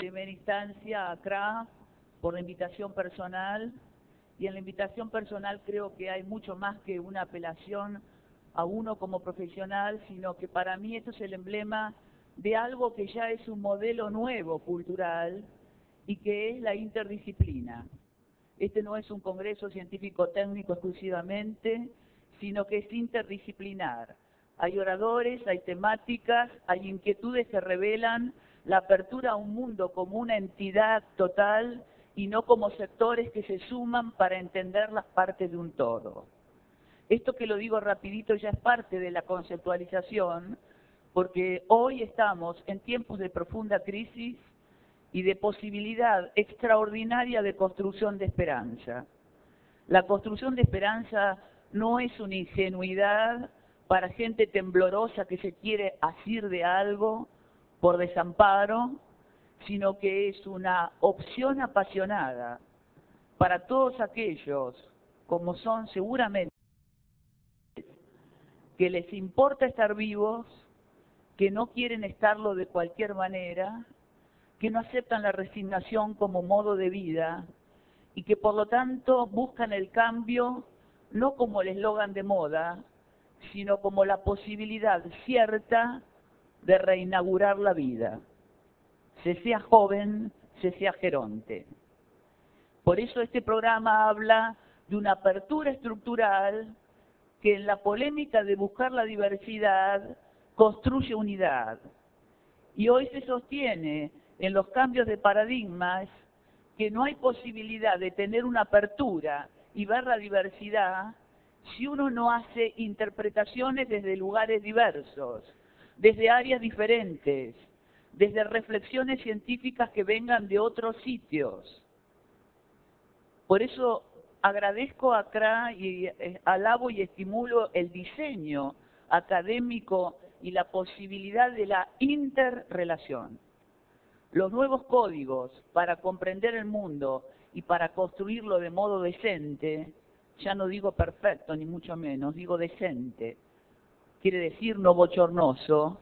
primera instancia acá por la invitación personal, y en la invitación personal creo que hay mucho más que una apelación a uno como profesional, sino que para mí esto es el emblema de algo que ya es un modelo nuevo cultural y que es la interdisciplina. Este no es un congreso científico-técnico exclusivamente, sino que es interdisciplinar. Hay oradores, hay temáticas, hay inquietudes que revelan la apertura a un mundo como una entidad total y no como sectores que se suman para entender las partes de un todo. Esto que lo digo rapidito ya es parte de la conceptualización, porque hoy estamos en tiempos de profunda crisis y de posibilidad extraordinaria de construcción de esperanza. La construcción de esperanza no es una ingenuidad para gente temblorosa que se quiere asir de algo por desamparo, sino que es una opción apasionada para todos aquellos, como son seguramente, que les importa estar vivos, que no quieren estarlo de cualquier manera, que no aceptan la resignación como modo de vida y que por lo tanto buscan el cambio no como el eslogan de moda, sino como la posibilidad cierta de reinaugurar la vida, se sea joven, se sea geronte. Por eso este programa habla de una apertura estructural que en la polémica de buscar la diversidad construye unidad. Y hoy se sostiene en los cambios de paradigmas que no hay posibilidad de tener una apertura y ver la diversidad si uno no hace interpretaciones desde lugares diversos, desde áreas diferentes, desde reflexiones científicas que vengan de otros sitios. Por eso agradezco acá y alabo y estimulo el diseño académico y la posibilidad de la interrelación. Los nuevos códigos para comprender el mundo y para construirlo de modo decente, ya no digo perfecto ni mucho menos, digo decente, quiere decir no bochornoso,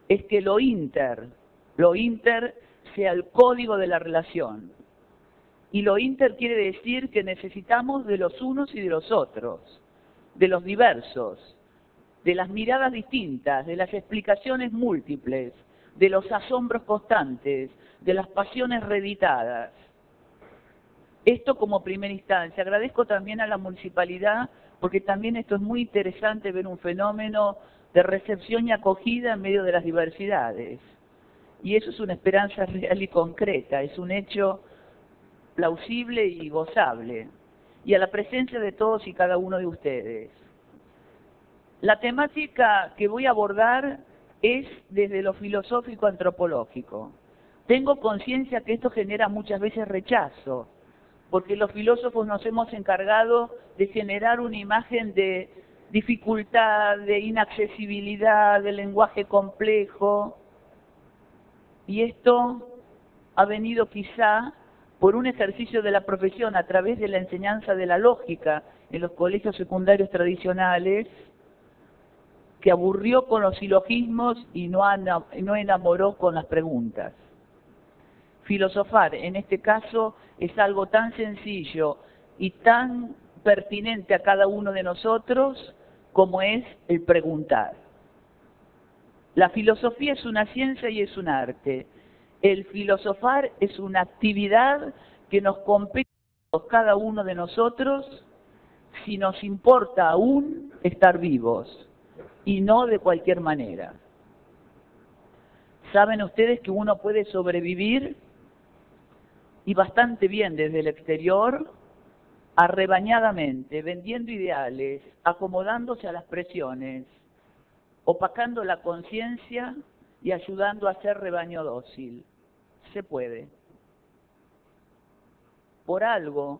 es que lo inter sea el código de la relación. Y lo inter quiere decir que necesitamos de los unos y de los otros, de los diversos, de las miradas distintas, de las explicaciones múltiples, de los asombros constantes, de las pasiones reeditadas. Esto como primera instancia. Agradezco también a la municipalidad, porque también esto es muy interesante ver un fenómeno de recepción y acogida en medio de las diversidades. Y eso es una esperanza real y concreta, es un hecho plausible y gozable. Y a la presencia de todos y cada uno de ustedes. La temática que voy a abordar es desde lo filosófico antropológico. Tengo conciencia que esto genera muchas veces rechazo, porque los filósofos nos hemos encargado de generar una imagen de dificultad, de inaccesibilidad, de lenguaje complejo, y esto ha venido quizá por un ejercicio de la profesión a través de la enseñanza de la lógica en los colegios secundarios tradicionales, que aburrió con los silogismos y no enamoró con las preguntas. Filosofar, en este caso, es algo tan sencillo y tan pertinente a cada uno de nosotros como es el preguntar. La filosofía es una ciencia y es un arte. El filosofar es una actividad que nos compete a cada uno de nosotros si nos importa aún estar vivos. Y no de cualquier manera. Saben ustedes que uno puede sobrevivir, y bastante bien desde el exterior, arrebañadamente, vendiendo ideales, acomodándose a las presiones, opacando la conciencia y ayudando a ser rebaño dócil. Se puede. Por algo,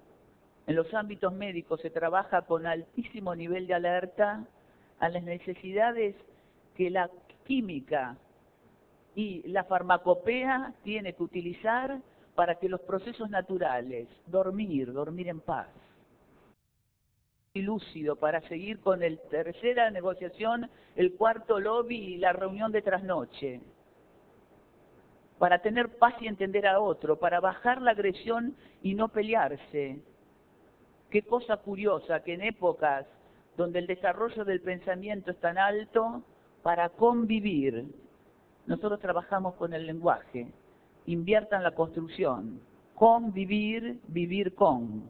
en los ámbitos médicos se trabaja con altísimo nivel de alerta a las necesidades que la química y la farmacopea tiene que utilizar para que los procesos naturales, dormir en paz, y lúcido para seguir con el tercera negociación, el cuarto lobby y la reunión de trasnoche. para tener paz y entender a otro, para bajar la agresión y no pelearse. Qué cosa curiosa que en épocas donde el desarrollo del pensamiento es tan alto, para convivir, nosotros trabajamos con el lenguaje. Inviertan la construcción. Convivir, vivir con.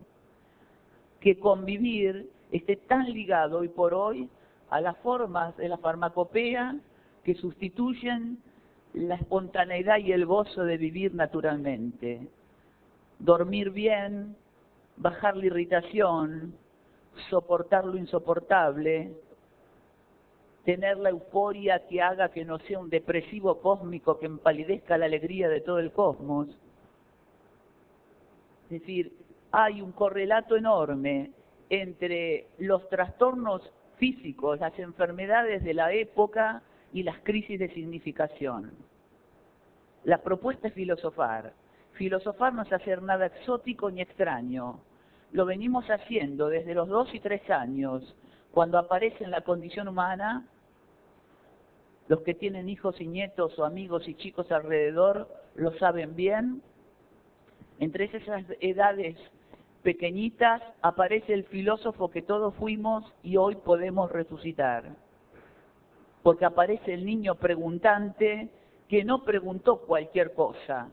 Que convivir esté tan ligado hoy por hoy a las formas de la farmacopea que sustituyen la espontaneidad y el gozo de vivir naturalmente. Dormir bien, bajar la irritación, soportar lo insoportable, tener la euforia que haga que no sea un depresivo cósmico que empalidezca la alegría de todo el cosmos. Es decir, hay un correlato enorme entre los trastornos físicos, las enfermedades de la época y las crisis de significación. La propuesta es filosofar. Filosofar no es hacer nada exótico ni extraño. Lo venimos haciendo desde los 2 y 3 años, cuando aparece en la condición humana. Los que tienen hijos y nietos o amigos y chicos alrededor lo saben bien. Entre esas edades pequeñitas aparece el filósofo que todos fuimos y hoy podemos resucitar. Porque aparece el niño preguntante que no preguntó cualquier cosa,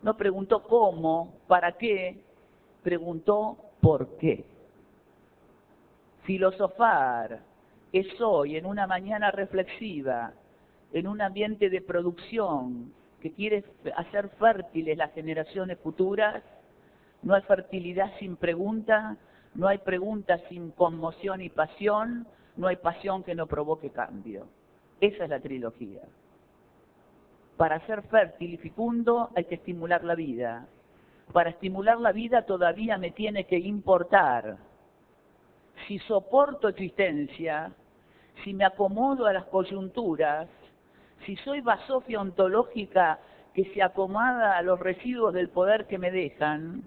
no preguntó cómo, para qué, preguntó por qué. Filosofar es hoy, en una mañana reflexiva, en un ambiente de producción que quiere hacer fértiles las generaciones futuras. No hay fertilidad sin pregunta, no hay pregunta sin conmoción y pasión, no hay pasión que no provoque cambio. Esa es la trilogía. Para ser fértil y fecundo hay que estimular la vida. Para estimular la vida todavía me tiene que importar. Si soporto existencia, si me acomodo a las coyunturas, si soy basofia ontológica que se acomoda a los residuos del poder que me dejan,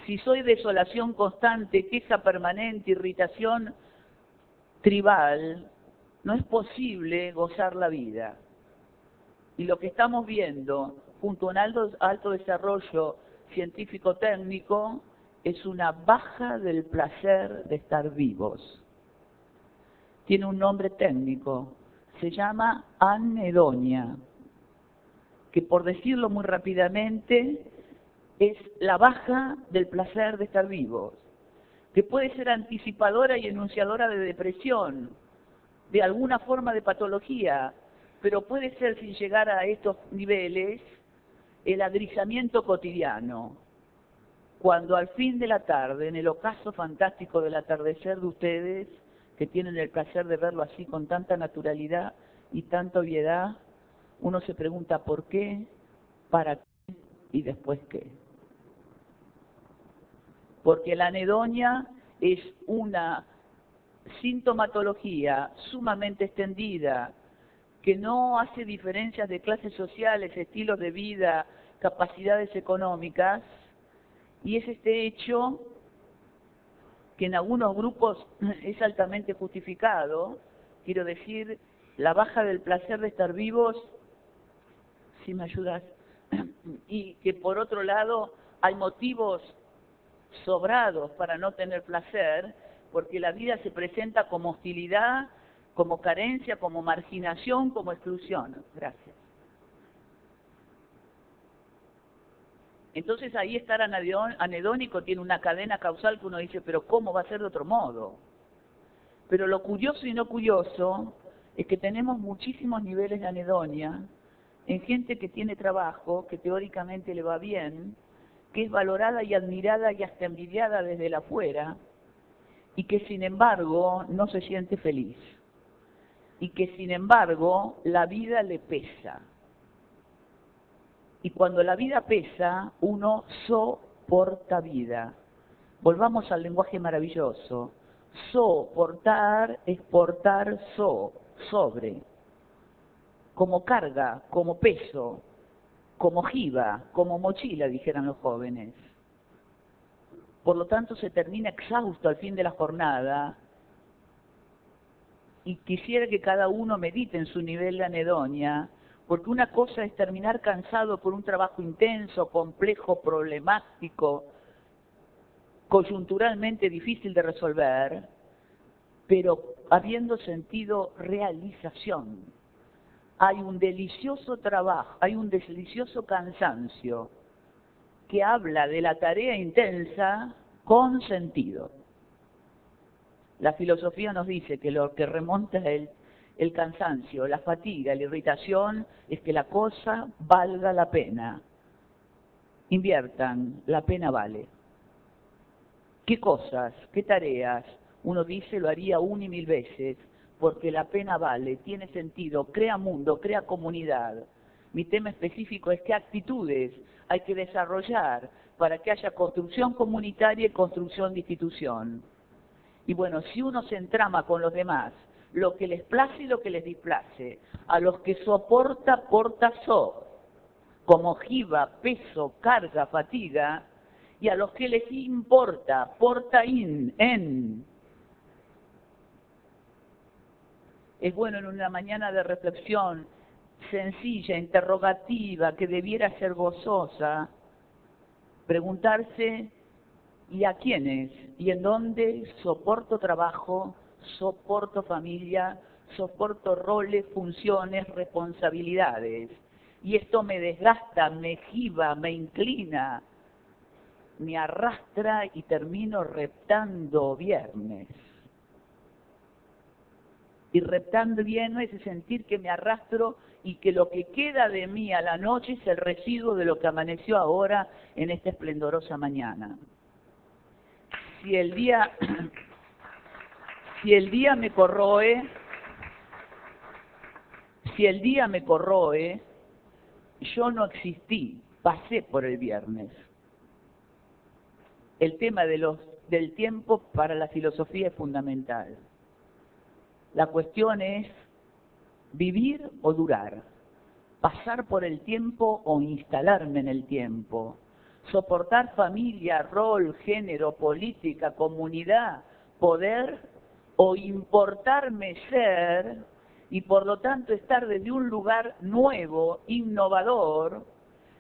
si soy desolación constante, queja permanente, irritación tribal, no es posible gozar la vida. Y lo que estamos viendo, junto a un alto desarrollo científico-técnico, es una baja del placer de estar vivos. Tiene un nombre técnico, se llama anedonia, que por decirlo muy rápidamente, es la baja del placer de estar vivos, que puede ser anticipadora y enunciadora de depresión, de alguna forma de patología, pero puede ser, sin llegar a estos niveles, el agrizamiento cotidiano. Cuando al fin de la tarde, en el ocaso fantástico del atardecer de ustedes, que tienen el placer de verlo así con tanta naturalidad y tanta obviedad, uno se pregunta por qué, para qué y después qué. Porque la anedonia es una sintomatología sumamente extendida, que no hace diferencias de clases sociales, estilos de vida, capacidades económicas, y es este hecho que en algunos grupos es altamente justificado, quiero decir, la baja del placer de estar vivos, si me ayudas, y que por otro lado hay motivos sobrados para no tener placer, porque la vida se presenta como hostilidad, como carencia, como marginación, como exclusión. Gracias. Entonces ahí estar anedónico tiene una cadena causal que uno dice, pero ¿cómo va a ser de otro modo? Pero lo curioso y no curioso es que tenemos muchísimos niveles de anedonia en gente que tiene trabajo, que teóricamente le va bien, que es valorada y admirada y hasta envidiada desde el afuera, y que sin embargo no se siente feliz. Y que sin embargo la vida le pesa. Y cuando la vida pesa, uno soporta vida. Volvamos al lenguaje maravilloso. Soportar es portar sobre. Como carga, como peso, como jiba, como mochila, dijeran los jóvenes. Por lo tanto, se termina exhausto al fin de la jornada. Y quisiera que cada uno medite en su nivel de anedonia, Porque una cosa es terminar cansado por un trabajo intenso, complejo, problemático, coyunturalmente difícil de resolver, pero habiendo sentido realización. Hay un delicioso trabajo, hay un delicioso cansancio que habla de la tarea intensa con sentido. La filosofía nos dice que lo que remonta el cansancio, la fatiga, la irritación, es que la cosa valga la pena. Inviertan, la pena vale. ¿Qué cosas, qué tareas? Uno dice lo haría 1 y 1000 veces, porque la pena vale, tiene sentido, crea mundo, crea comunidad. Mi tema específico es qué actitudes hay que desarrollar para que haya construcción comunitaria y construcción de institución. Y bueno, si uno se entrama con los demás, lo que les place y lo que les displace, a los que soporta, porta so, como jiba, peso, carga, fatiga, y a los que les importa, porta en. Es bueno en una mañana de reflexión sencilla, interrogativa, que debiera ser gozosa, preguntarse ¿y a quiénes? ¿Y en dónde soporto trabajo, soporto familia, soporto roles, funciones, responsabilidades? Y esto me desgasta, me jiba, me inclina, me arrastra y termino reptando viernes. Y reptando viernes es sentir que me arrastro y que lo que queda de mí a la noche es el residuo de lo que amaneció ahora en esta esplendorosa mañana. Si el día me corroe, yo no existí, pasé por el viernes. El tema del tiempo para la filosofía es fundamental. La cuestión es vivir o durar, pasar por el tiempo o instalarme en el tiempo, soportar familia, rol, género, política, comunidad, poder o importarme ser y por lo tanto estar desde un lugar nuevo, innovador,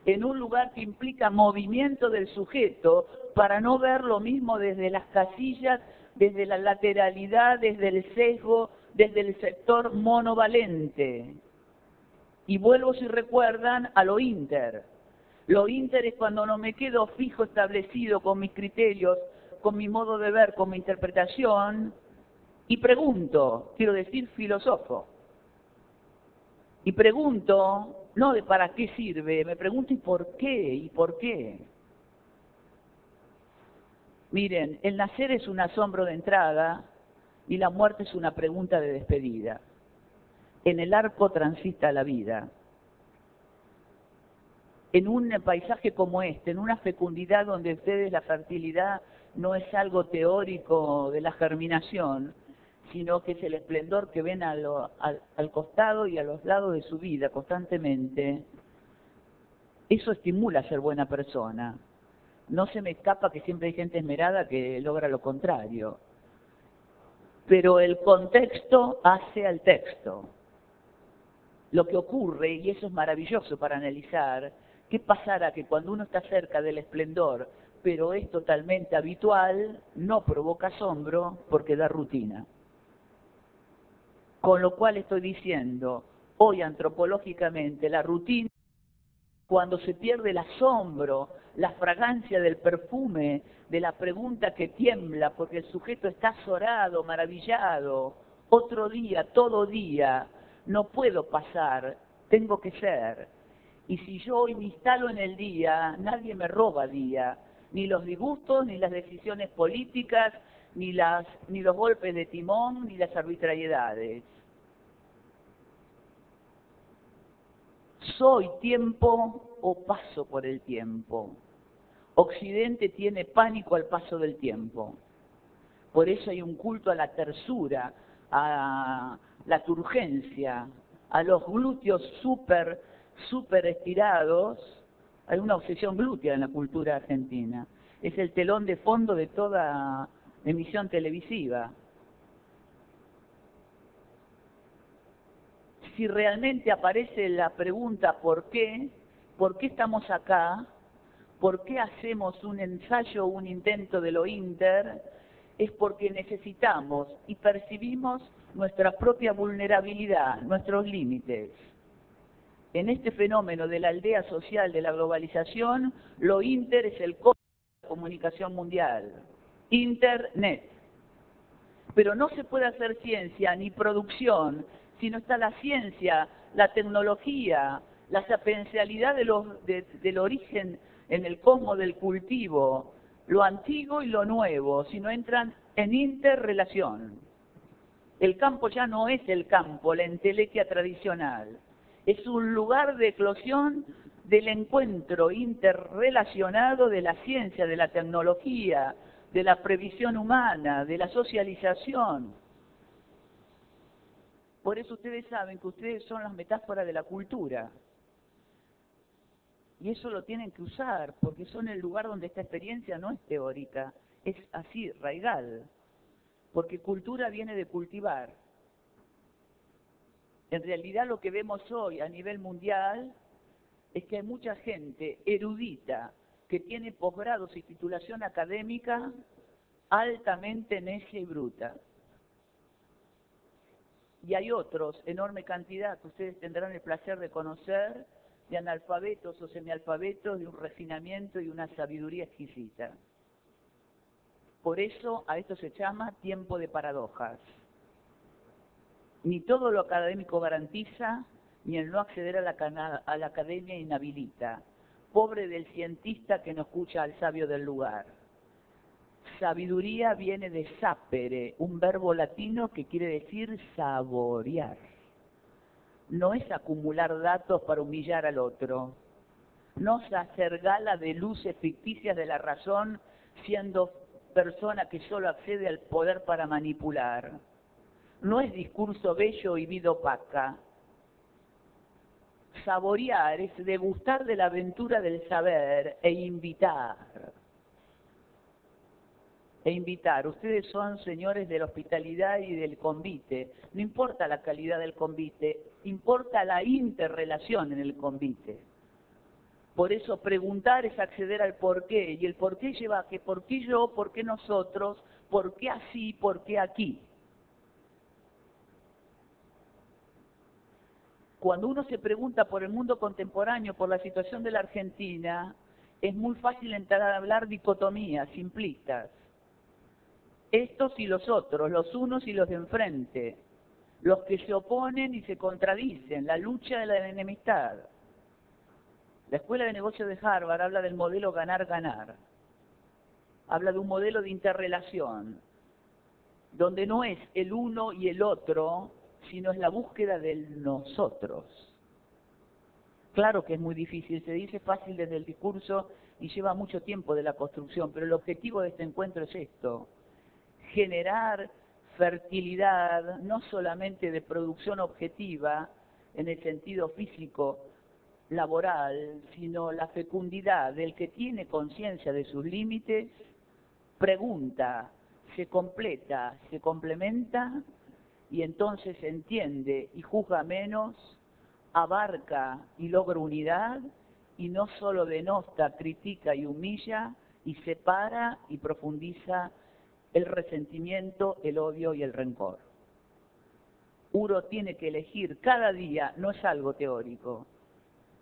en un lugar que implica movimiento del sujeto para no ver lo mismo desde las casillas, desde la lateralidad, desde el sesgo, desde el sector monovalente. Y vuelvo, si recuerdan, a lo inter. Lo inter es cuando no me quedo fijo, establecido con mis criterios, con mi modo de ver, con mi interpretación, y pregunto, quiero decir filósofo, y pregunto, no de para qué sirve, me pregunto ¿y por qué? ¿Y por qué? Miren, el nacer es un asombro de entrada y la muerte es una pregunta de despedida. En el arco transita la vida. En un paisaje como este, en una fecundidad donde ustedes la fertilidad no es algo teórico de la germinación, sino que es el esplendor que ven al costado y a los lados de su vida constantemente, eso estimula a ser buena persona. No se me escapa que siempre hay gente esmerada que logra lo contrario. Pero el contexto hace al texto. Lo que ocurre, y eso es maravilloso para analizar, ¿qué pasará? Que cuando uno está cerca del esplendor, pero es totalmente habitual, no provoca asombro porque da rutina. Con lo cual estoy diciendo, hoy antropológicamente, la rutina, cuando se pierde el asombro, la fragancia del perfume, de la pregunta que tiembla, porque el sujeto está azorado, maravillado, otro día, todo día, no puedo pasar, tengo que ser. Y si yo hoy me instalo en el día, nadie me roba día, ni los disgustos, ni las decisiones políticas, ni los golpes de timón, ni las arbitrariedades. ¿Soy tiempo o paso por el tiempo? Occidente tiene pánico al paso del tiempo. Por eso hay un culto a la tersura, a la turgencia, a los glúteos súper estirados. Hay una obsesión glútea en la cultura argentina. Es el telón de fondo de toda emisión televisiva. si realmente aparece la pregunta ¿por qué estamos acá? ¿Por qué hacemos un ensayo o un intento de lo inter? Es porque necesitamos y percibimos nuestra propia vulnerabilidad, nuestros límites. En este fenómeno de la aldea social de la globalización, lo inter es el código de la comunicación mundial, Internet. Pero no se puede hacer ciencia ni producción si no está la ciencia, la tecnología, la sapiencialidad del origen en el cosmos del cultivo, lo antiguo y lo nuevo, si no entran en interrelación. El campo ya no es el campo, la entelequia tradicional. Es un lugar de eclosión del encuentro interrelacionado de la ciencia, de la tecnología, de la previsión humana, de la socialización. Por eso ustedes saben que ustedes son las metáforas de la cultura. Y eso lo tienen que usar, porque son el lugar donde esta experiencia no es teórica, es así, raigal. Porque cultura viene de cultivar. En realidad lo que vemos hoy a nivel mundial es que hay mucha gente erudita que tiene posgrados y titulación académica altamente necia y bruta. Y hay otros, enorme cantidad, que ustedes tendrán el placer de conocer, de analfabetos o semialfabetos, de un refinamiento y una sabiduría exquisita. Por eso a esto se llama tiempo de paradojas. Ni todo lo académico garantiza, ni el no acceder a la academia inhabilita. Pobre del cientista que no escucha al sabio del lugar. Sabiduría viene de sapere, un verbo latino que quiere decir saborear. No es acumular datos para humillar al otro. No es hacer gala de luces ficticias de la razón, siendo persona que solo accede al poder para manipular. No es discurso bello y vida opaca. Saborear es degustar de la aventura del saber e invitar. Ustedes son señores de la hospitalidad y del convite. No importa la calidad del convite, importa la interrelación en el convite. Por eso preguntar es acceder al porqué, y el porqué lleva a que por qué yo, por qué nosotros, por qué así, por qué aquí. Cuando uno se pregunta por el mundo contemporáneo, por la situación de la Argentina, es muy fácil entrar a hablar dicotomías, simplistas. Estos y los otros, los unos y los de enfrente, los que se oponen y se contradicen, la lucha de la enemistad. La Escuela de Negocios de Harvard habla del modelo ganar-ganar. Habla de un modelo de interrelación, donde no es el uno y el otro, sino es la búsqueda del nosotros. Claro que es muy difícil, se dice fácil desde el discurso y lleva mucho tiempo de la construcción, pero el objetivo de este encuentro es esto: generar fertilidad, no solamente de producción objetiva, en el sentido físico, laboral, sino la fecundidad del que tiene conciencia de sus límites, pregunta, se completa, se complementa, y entonces entiende y juzga menos, abarca y logra unidad, y no solo denosta, critica y humilla, y separa y profundiza el resentimiento, el odio y el rencor. Uno tiene que elegir cada día, no es algo teórico.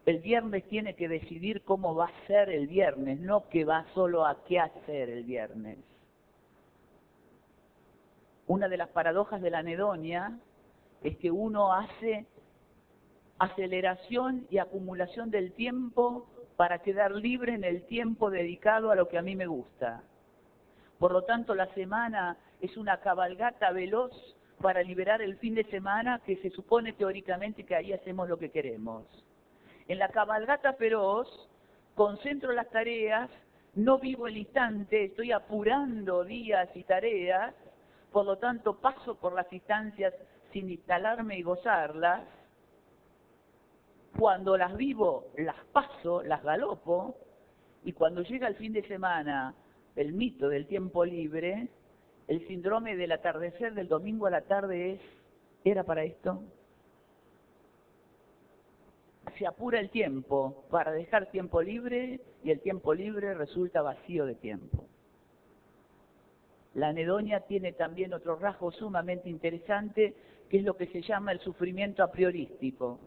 El viernes tiene que decidir cómo va a ser el viernes, no que va solo a qué hacer el viernes. Una de las paradojas de la anedonia es que uno hace aceleración y acumulación del tiempo para quedar libre en el tiempo dedicado a lo que a mí me gusta. Por lo tanto, la semana es una cabalgata veloz para liberar el fin de semana, que se supone teóricamente que ahí hacemos lo que queremos. En la cabalgata feroz concentro las tareas, no vivo el instante, estoy apurando días y tareas, por lo tanto paso por las instancias sin instalarme y gozarlas. Cuando las vivo, las paso, las galopo, y cuando llega el fin de semana, el mito del tiempo libre, el síndrome del atardecer del domingo a la tarde es: ¿era para esto? se apura el tiempo para dejar tiempo libre y el tiempo libre resulta vacío de tiempo. La anedonia tiene también otro rasgo sumamente interesante, que es lo que se llama el sufrimiento a priorístico.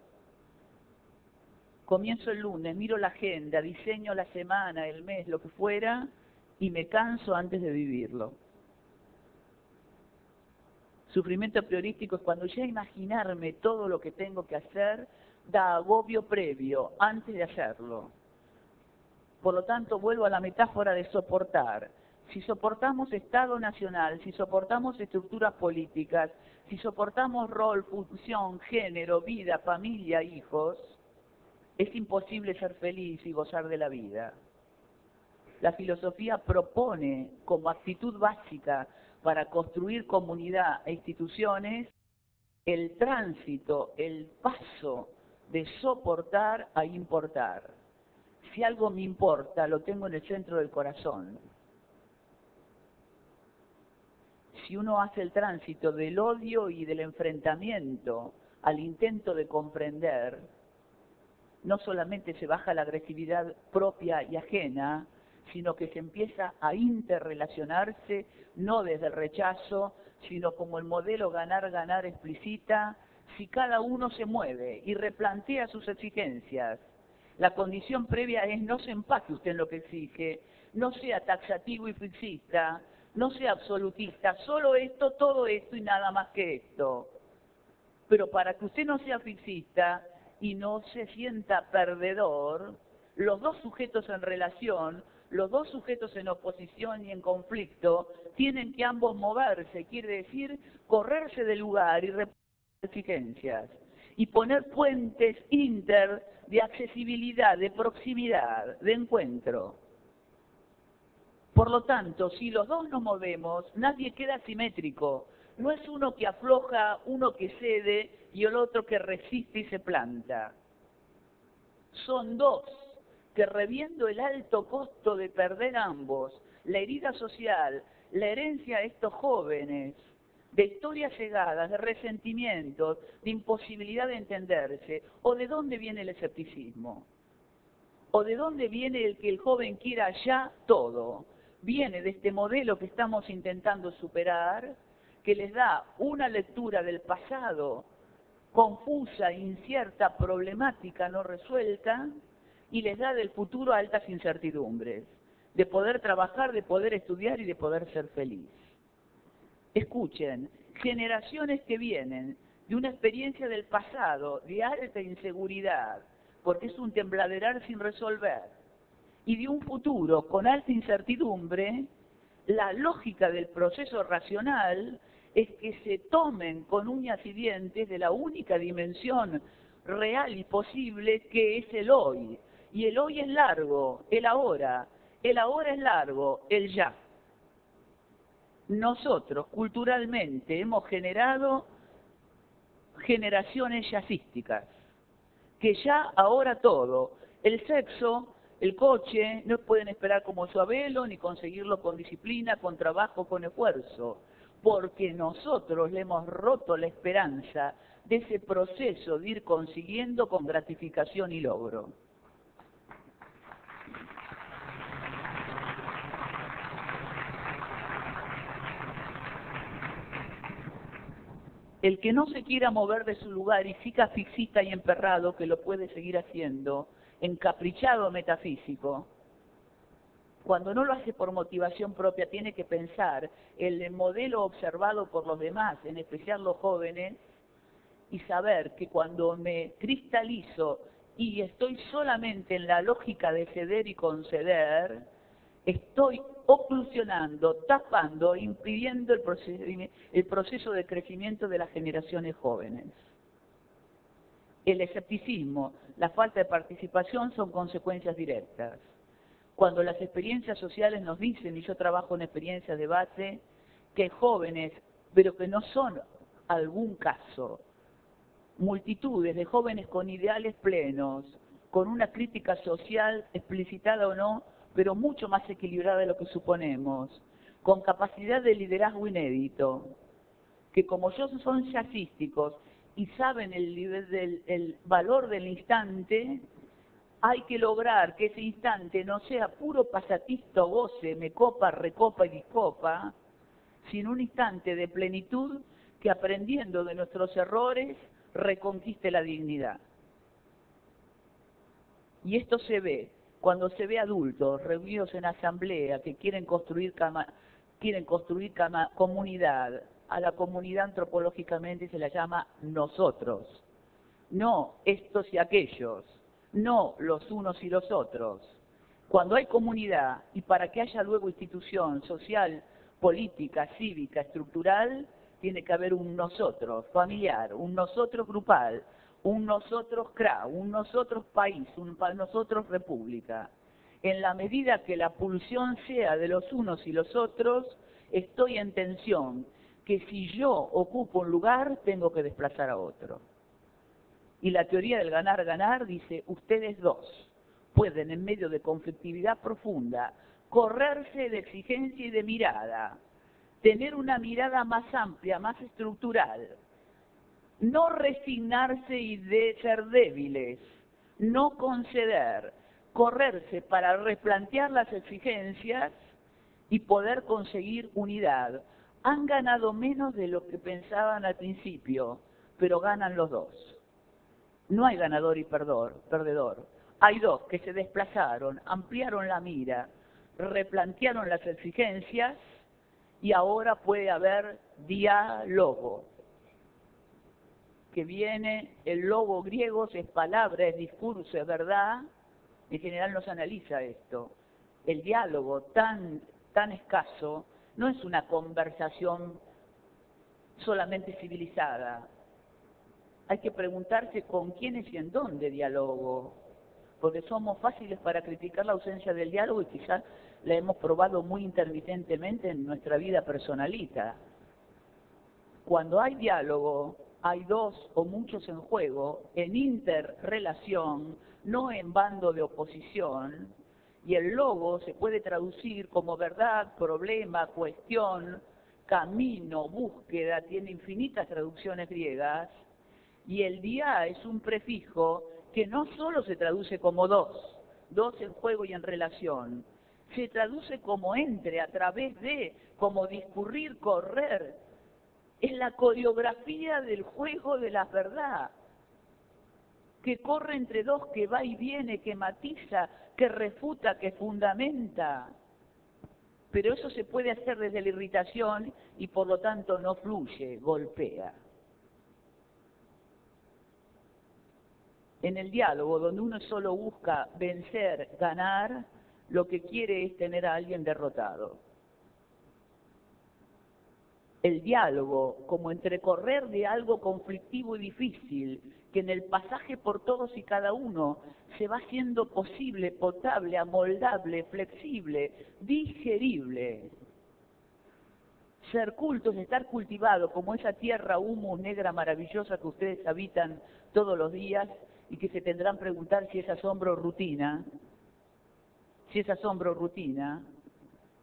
Comienzo el lunes, miro la agenda, diseño la semana, el mes, lo que fuera, y me canso antes de vivirlo. Sufrimiento priorístico es cuando ya imaginarme todo lo que tengo que hacer da agobio previo antes de hacerlo. Por lo tanto, vuelvo a la metáfora de soportar. Si soportamos Estado nacional, si soportamos estructuras políticas, si soportamos rol, función, género, vida, familia, hijos, es imposible ser feliz y gozar de la vida. La filosofía propone como actitud básica para construir comunidad e instituciones el tránsito, el paso de soportar a importar. Si algo me importa, lo tengo en el centro del corazón. Si uno hace el tránsito del odio y del enfrentamiento al intento de comprender, no solamente se baja la agresividad propia y ajena, sino que se empieza a interrelacionarse, no desde el rechazo, sino como el modelo ganar-ganar explicita, si cada uno se mueve y replantea sus exigencias. La condición previa es no se empaque usted en lo que exige, no sea taxativo y fixista, no sea absolutista, solo esto, todo esto y nada más que esto. Pero para que usted no sea fixista y no se sienta perdedor, los dos sujetos en relación, los dos sujetos en oposición y en conflicto, tienen que ambos moverse, quiere decir correrse del lugar y reponer exigencias, y poner puentes inter de accesibilidad, de proximidad, de encuentro. Por lo tanto, si los dos nos movemos, nadie queda simétrico. No es uno que afloja, uno que cede y el otro que resiste y se planta. Son dos que, reviendo el alto costo de perder ambos, la herida social, la herencia de estos jóvenes, de historias cegadas, de resentimientos, de imposibilidad de entenderse, o de dónde viene el escepticismo, o de dónde viene el que el joven quiera ya todo. Viene de este modelo que estamos intentando superar, que les da una lectura del pasado confusa, incierta, problemática, no resuelta, y les da del futuro altas incertidumbres, de poder trabajar, de poder estudiar y de poder ser feliz. Escuchen, generaciones que vienen de una experiencia del pasado, de alta inseguridad, porque es un tembladerar sin resolver, y de un futuro con alta incertidumbre, la lógica del proceso racional es que se tomen con uñas y dientes de la única dimensión real y posible que es el hoy. Y el hoy es largo, el ahora es largo, el ya. Nosotros culturalmente hemos generado generaciones jazzísticas, que ya ahora todo, el sexo, el coche, no pueden esperar como su abuelo, ni conseguirlo con disciplina, con trabajo, con esfuerzo, porque nosotros le hemos roto la esperanza de ese proceso de ir consiguiendo con gratificación y logro. El que no se quiera mover de su lugar y siga fixista y emperrado, que lo puede seguir haciendo, encaprichado metafísico, cuando no lo hace por motivación propia, tiene que pensar el modelo observado por los demás, en especial los jóvenes, y saber que cuando me cristalizo y estoy solamente en la lógica de ceder y conceder, estoy oclusionando, tapando, impidiendo el proceso de crecimiento de las generaciones jóvenes. El escepticismo, la falta de participación son consecuencias directas. Cuando las experiencias sociales nos dicen, y yo trabajo en experiencias de base, que jóvenes, pero que no son algún caso, multitudes de jóvenes con ideales plenos, con una crítica social explicitada o no, pero mucho más equilibrada de lo que suponemos, con capacidad de liderazgo inédito, que como yo son jazzísticos y saben el nivel el valor del instante, hay que lograr que ese instante no sea puro pasatisto, goce, me copa, recopa y discopa, sino un instante de plenitud que, aprendiendo de nuestros errores, reconquiste la dignidad. Y esto se ve cuando se ve adultos reunidos en asamblea que quieren construir comunidad. A la comunidad antropológicamente se la llama nosotros, no estos y aquellos, no los unos y los otros. Cuando hay comunidad, y para que haya luego institución social, política, cívica, estructural, tiene que haber un nosotros familiar, un nosotros grupal, un nosotros CRA, un nosotros país, un nosotros república. En la medida que la pulsión sea de los unos y los otros, estoy en tensión, que si yo ocupo un lugar, tengo que desplazar a otro. Y la teoría del ganar-ganar dice, ustedes dos pueden, en medio de conflictividad profunda, correrse de exigencia y de mirada, tener una mirada más amplia, más estructural, no resignarse y de ser débiles, no conceder, correrse para replantear las exigencias y poder conseguir unidad. Han ganado menos de lo que pensaban al principio, pero ganan los dos. No hay ganador y perdedor. Hay dos que se desplazaron, ampliaron la mira, replantearon las exigencias y ahora puede haber diálogo. Que viene, el logo griego es palabra, es discurso, es verdad. En general no se analiza esto. El diálogo tan escaso no es una conversación solamente civilizada. Hay que preguntarse con quiénes y en dónde dialogo, porque somos fáciles para criticar la ausencia del diálogo y quizás la hemos probado muy intermitentemente en nuestra vida personalita. Cuando hay diálogo, hay dos o muchos en juego, en interrelación, no en bando de oposición, y el logo se puede traducir como verdad, problema, cuestión, camino, búsqueda, tiene infinitas traducciones griegas, y el dia es un prefijo que no solo se traduce como dos en juego y en relación, se traduce como entre, a través de, como discurrir, correr. Es la coreografía del juego de la verdad, que corre entre dos, que va y viene, que matiza, que refuta, que fundamenta. Pero eso se puede hacer desde la irritación y por lo tanto no fluye, golpea. En el diálogo, donde uno solo busca vencer, ganar, lo que quiere es tener a alguien derrotado. El diálogo, como entrecorrer de algo conflictivo y difícil, que en el pasaje por todos y cada uno se va haciendo posible, potable, amoldable, flexible, digerible. Ser culto es estar cultivado como esa tierra humus negra maravillosa que ustedes habitan todos los días y que se tendrán que preguntar si es asombro o rutina. Si es asombro o rutina.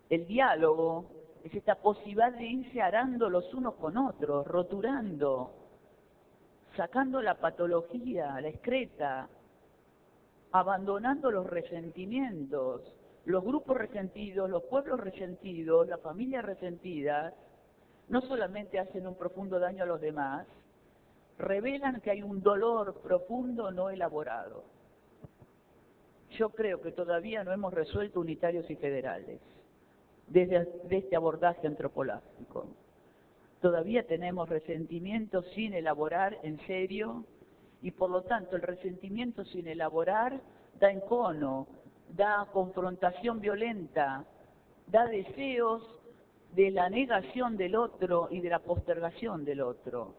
El diálogo es esta posibilidad de irse arando los unos con otros, roturando, sacando la patología, la excreta, abandonando los resentimientos, los grupos resentidos, los pueblos resentidos, las familias resentidas, no solamente hacen un profundo daño a los demás, revelan que hay un dolor profundo no elaborado. Yo creo que todavía no hemos resuelto unitarios y federales desde este abordaje antropológico. Todavía tenemos resentimientos sin elaborar en serio y por lo tanto el resentimiento sin elaborar da encono, da confrontación violenta, da deseos de la negación del otro y de la postergación del otro.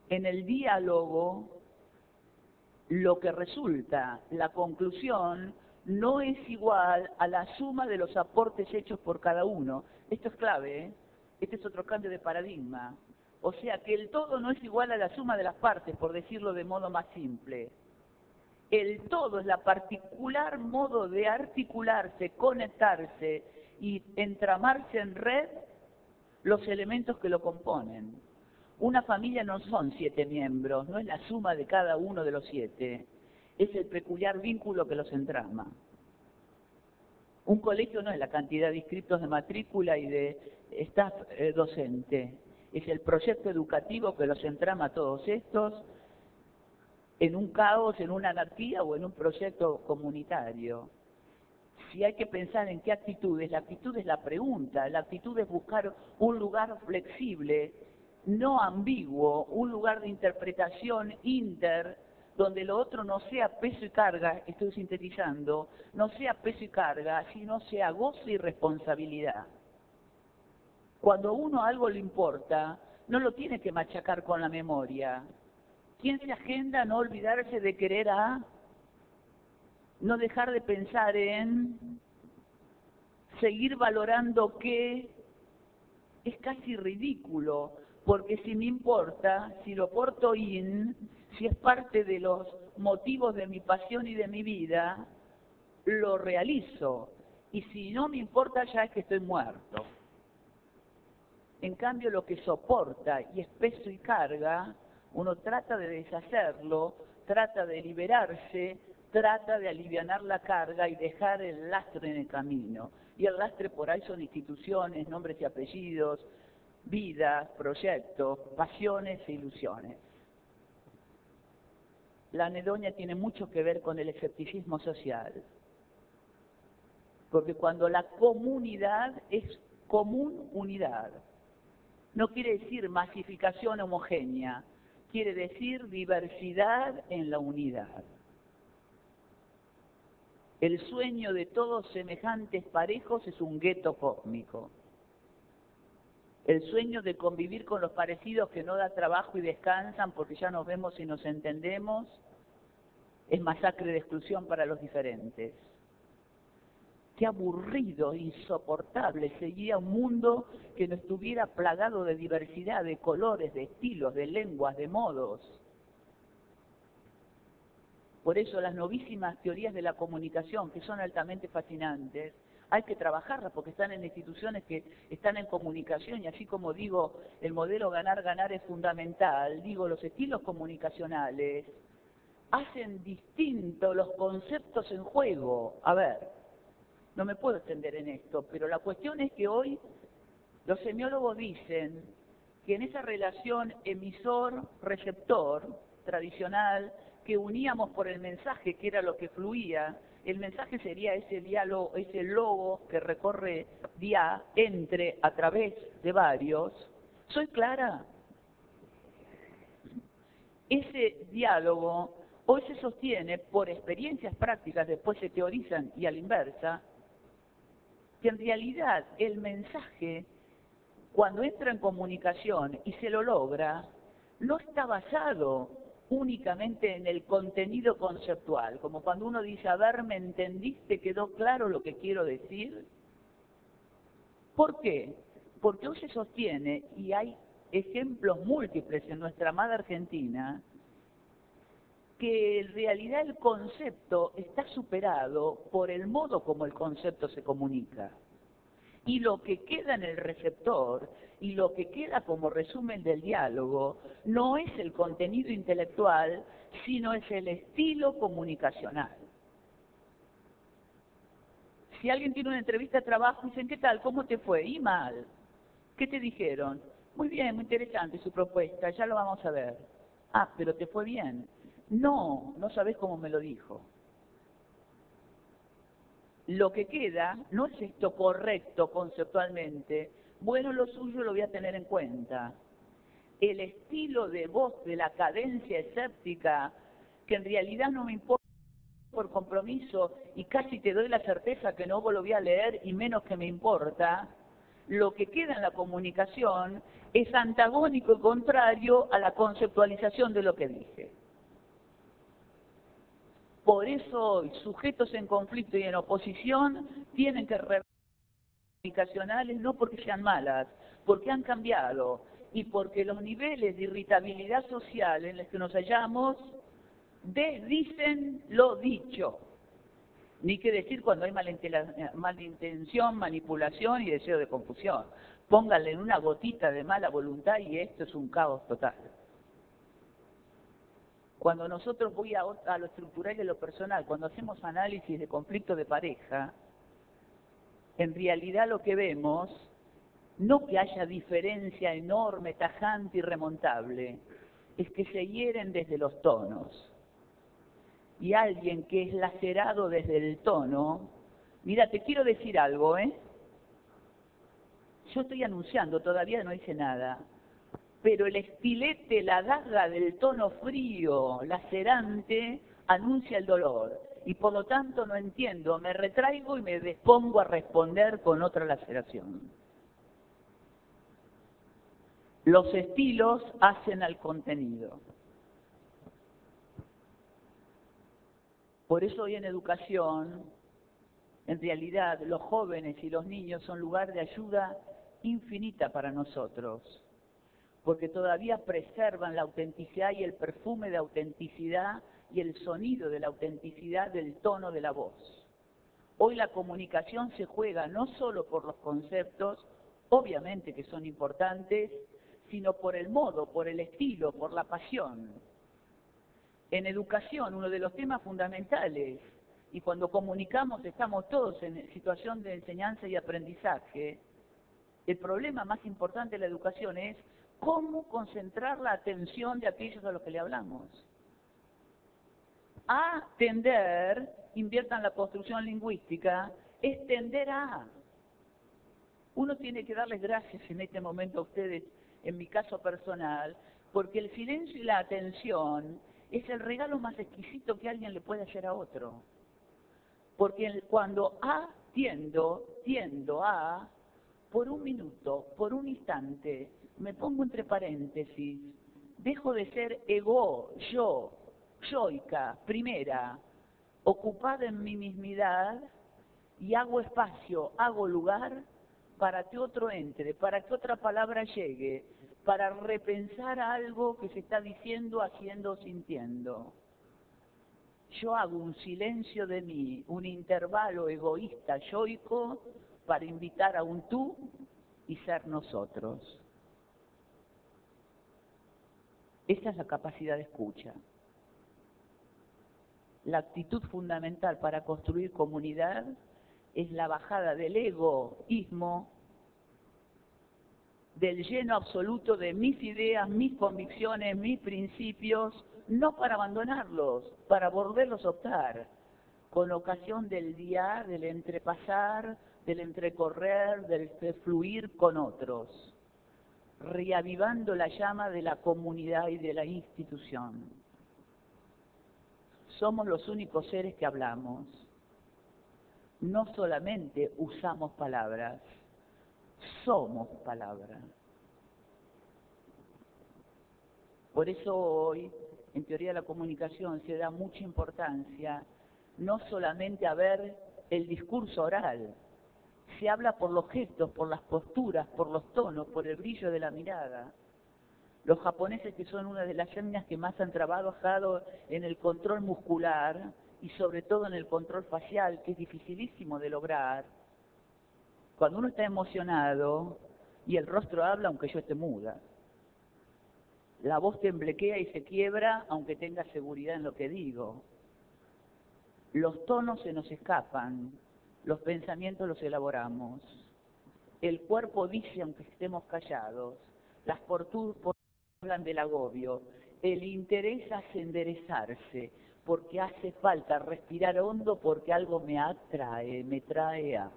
En el diálogo, lo que resulta, la conclusión, no es igual a la suma de los aportes hechos por cada uno. Esto es clave, ¿eh? Este es otro cambio de paradigma. O sea que el todo no es igual a la suma de las partes, por decirlo de modo más simple. El todo es la particular modo de articularse, conectarse y entramarse en red los elementos que lo componen. Una familia no son 7 miembros, no es la suma de cada uno de los 7, es el peculiar vínculo que los entrama. Un colegio no es la cantidad de inscriptos de matrícula y de staff docente, es el proyecto educativo que los entrama a todos estos en un caos, en una anarquía o en un proyecto comunitario. Si hay que pensar en qué actitudes, la actitud es la pregunta, la actitud es buscar un lugar flexible, no ambiguo, un lugar de interpretación donde lo otro no sea peso y carga, estoy sintetizando, no sea peso y carga, sino sea goce y responsabilidad. Cuando a uno algo le importa, no lo tiene que machacar con la memoria. ¿Quién se agenda a no olvidarse de querer a? No dejar de pensar en seguir valorando que es casi ridículo, porque si me importa, si lo porto si es parte de los motivos de mi pasión y de mi vida, lo realizo. Y si no me importa, ya es que estoy muerto. En cambio, lo que soporta y es peso y carga, uno trata de deshacerlo, trata de liberarse, trata de alivianar la carga y dejar el lastre en el camino. Y el lastre por ahí son instituciones, nombres y apellidos, vidas, proyectos, pasiones e ilusiones. La anedonia tiene mucho que ver con el escepticismo social. Porque cuando la comunidad es común unidad, no quiere decir masificación homogénea, quiere decir diversidad en la unidad. El sueño de todos semejantes parejos es un gueto cósmico. El sueño de convivir con los parecidos que no da trabajo y descansan porque ya nos vemos y nos entendemos, es masacre de exclusión para los diferentes. Qué aburrido, insoportable sería un mundo que no estuviera plagado de diversidad, de colores, de estilos, de lenguas, de modos. Por eso las novísimas teorías de la comunicación, que son altamente fascinantes, hay que trabajarlas porque están en instituciones que están en comunicación y así como digo, el modelo ganar-ganar es fundamental, digo, los estilos comunicacionales hacen distintos los conceptos en juego. A ver, no me puedo extender en esto, pero la cuestión es que hoy los semiólogos dicen que en esa relación emisor-receptor tradicional que uníamos por el mensaje, que era lo que fluía, el mensaje sería ese diálogo, ese logo que recorre entre, a través de varios. ¿Soy clara? Ese diálogo hoy se sostiene por experiencias prácticas, después se teorizan y a la inversa, que en realidad el mensaje, cuando entra en comunicación y se lo logra, no está basado únicamente en el contenido conceptual, como cuando uno dice, a ver, ¿me entendiste? ¿Quedó claro lo que quiero decir? ¿Por qué? Porque hoy se sostiene, y hay ejemplos múltiples en nuestra amada Argentina, que en realidad el concepto está superado por el modo como el concepto se comunica. Y lo que queda en el receptor y lo que queda como resumen del diálogo no es el contenido intelectual, sino es el estilo comunicacional. Si alguien tiene una entrevista de trabajo, dicen, ¿qué tal? ¿Cómo te fue? Y mal. ¿Qué te dijeron? Muy bien, muy interesante su propuesta, ya lo vamos a ver. Ah, pero ¿te fue bien? No, no sabés cómo me lo dijo. Lo que queda no es esto correcto conceptualmente, bueno, lo suyo lo voy a tener en cuenta. El estilo de voz de la cadencia escéptica, que en realidad no me importa por compromiso y casi te doy la certeza que no lo voy a leer y menos que me importa, lo que queda en la comunicación es antagónico y contrario a la conceptualización de lo que dije. Por eso hoy, sujetos en conflicto y en oposición, tienen que comunicacionales no porque sean malas, porque han cambiado y porque los niveles de irritabilidad social en los que nos hallamos desdicen lo dicho. Ni qué decir cuando hay malintención, manipulación y deseo de confusión. Pónganle en una gotita de mala voluntad y esto es un caos total. Cuando nosotros voy a lo estructural y a lo personal, cuando hacemos análisis de conflicto de pareja, en realidad lo que vemos, no que haya diferencia enorme, tajante y remontable, es que se hieren desde los tonos. Y alguien que es lacerado desde el tono, mira, te quiero decir algo, Yo estoy anunciando, todavía no hice nada, pero el estilete, la daga del tono frío, lacerante, anuncia el dolor. Y por lo tanto no entiendo, me retraigo y me dispongo a responder con otra laceración. Los estilos hacen al contenido. Por eso hoy en educación, en realidad, los jóvenes y los niños son lugar de ayuda infinita para nosotros, porque todavía preservan la autenticidad y el perfume de autenticidad y el sonido de la autenticidad del tono de la voz. Hoy la comunicación se juega no solo por los conceptos, obviamente que son importantes, sino por el modo, por el estilo, por la pasión. En educación, uno de los temas fundamentales, y cuando comunicamos estamos todos en situación de enseñanza y aprendizaje, el problema más importante de la educación es cómo concentrar la atención de aquellos a los que le hablamos. Atender, inviertan la construcción lingüística, es tender a. Uno tiene que darles gracias en este momento a ustedes, en mi caso personal, porque el silencio y la atención es el regalo más exquisito que alguien le puede hacer a otro. Porque cuando tiendo a, por un minuto, por un instante, me pongo entre paréntesis, dejo de ser ego, yoica, primera, ocupada en mi mismidad y hago espacio, hago lugar para que otro entre, para que otra palabra llegue, para repensar algo que se está diciendo, haciendo, sintiendo. Yo hago un silencio de mí, un intervalo egoísta, yoico, para invitar a un tú y ser nosotros. Esa es la capacidad de escucha. La actitud fundamental para construir comunidad es la bajada del egoísmo, del lleno absoluto de mis ideas, mis convicciones, mis principios, no para abandonarlos, para volverlos a optar, con ocasión del día, del entrepasar, del entrecorrer, del fluir con otros, reavivando la llama de la comunidad y de la institución. Somos los únicos seres que hablamos. No solamente usamos palabras, somos palabra. Por eso hoy, en teoría de la comunicación, se da mucha importancia no solamente a ver el discurso oral, se habla por los gestos, por las posturas, por los tonos, por el brillo de la mirada. Los japoneses, que son una de las etnias que más han trabajado en el control muscular y sobre todo en el control facial, que es dificilísimo de lograr, cuando uno está emocionado y el rostro habla aunque yo esté muda, la voz temblequea y se quiebra aunque tenga seguridad en lo que digo, los tonos se nos escapan, los pensamientos los elaboramos, el cuerpo dice aunque estemos callados, las posturas hablan del agobio, el interés hace enderezarse, porque hace falta respirar hondo porque algo me atrae, me trae a.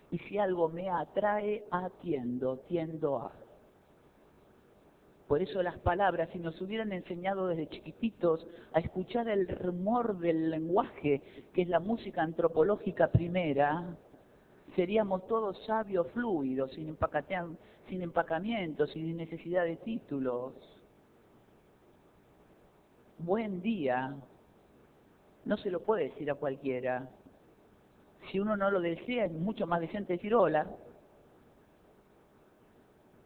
Y si algo me atrae, tiendo a. Por eso las palabras, si nos hubieran enseñado desde chiquititos a escuchar el rumor del lenguaje, que es la música antropológica primera, seríamos todos sabios fluidos, sin empacamiento, sin necesidad de títulos. Buen día, no se lo puede decir a cualquiera. Si uno no lo desea, es mucho más decente decir hola.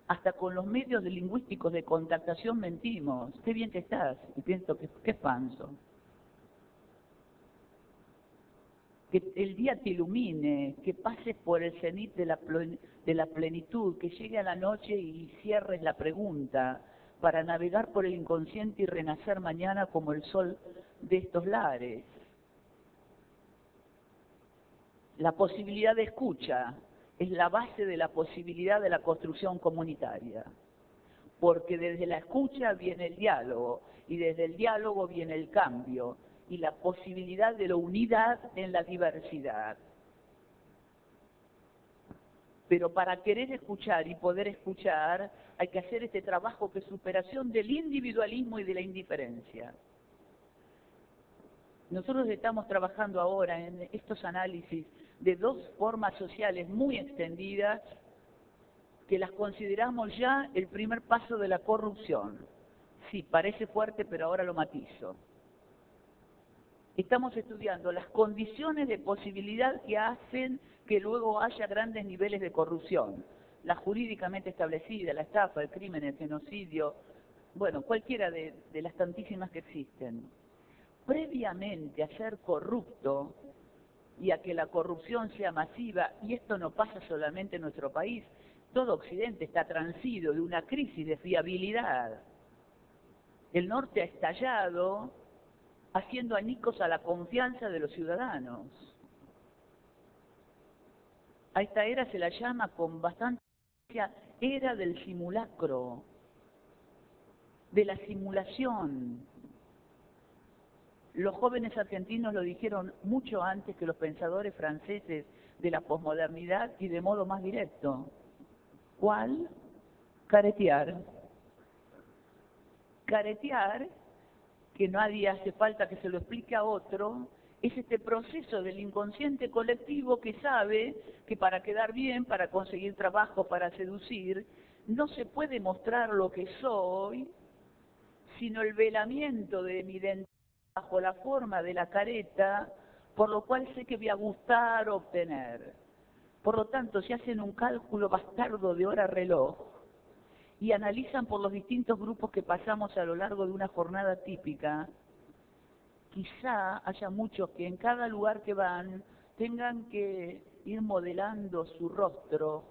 Hasta con los medios lingüísticos de contactación mentimos. Qué bien que estás. Y pienso que es panzo. que el día te ilumine, que pases por el cenit de la plenitud, que llegue a la noche y cierres la pregunta, para navegar por el inconsciente y renacer mañana como el sol de estos lares. La posibilidad de escucha es la base de la posibilidad de la construcción comunitaria, porque desde la escucha viene el diálogo, y desde el diálogo viene el cambio, y la posibilidad de la unidad en la diversidad. Pero para querer escuchar y poder escuchar, hay que hacer este trabajo que es superación del individualismo y de la indiferencia. Nosotros estamos trabajando ahora en estos análisis de dos formas sociales muy extendidas que las consideramos ya el primer paso de la corrupción. Sí, parece fuerte, pero ahora lo matizo. Estamos estudiando las condiciones de posibilidad que hacen que luego haya grandes niveles de corrupción. La jurídicamente establecida, la estafa, el crimen, el genocidio, bueno, cualquiera de las tantísimas que existen. Previamente a ser corrupto y a que la corrupción sea masiva, y esto no pasa solamente en nuestro país, todo Occidente está transido de una crisis de fiabilidad. El norte ha estallado haciendo añicos a la confianza de los ciudadanos. A esta era se la llama con bastante era del simulacro, de la simulación. Los jóvenes argentinos lo dijeron mucho antes que los pensadores franceses de la posmodernidad y de modo más directo. ¿Cuál? Caretear. Caretear, que nadie hace falta que se lo explique a otro, es este proceso del inconsciente colectivo que sabe que para quedar bien, para conseguir trabajo, para seducir, no se puede mostrar lo que soy, sino el velamiento de mi identidad bajo la forma de la careta, por lo cual sé que voy a gustar o obtener. Por lo tanto, se hacen un cálculo bastardo de hora reloj y analizan por los distintos grupos que pasamos a lo largo de una jornada típica. Quizá haya muchos que en cada lugar que van tengan que ir modelando su rostro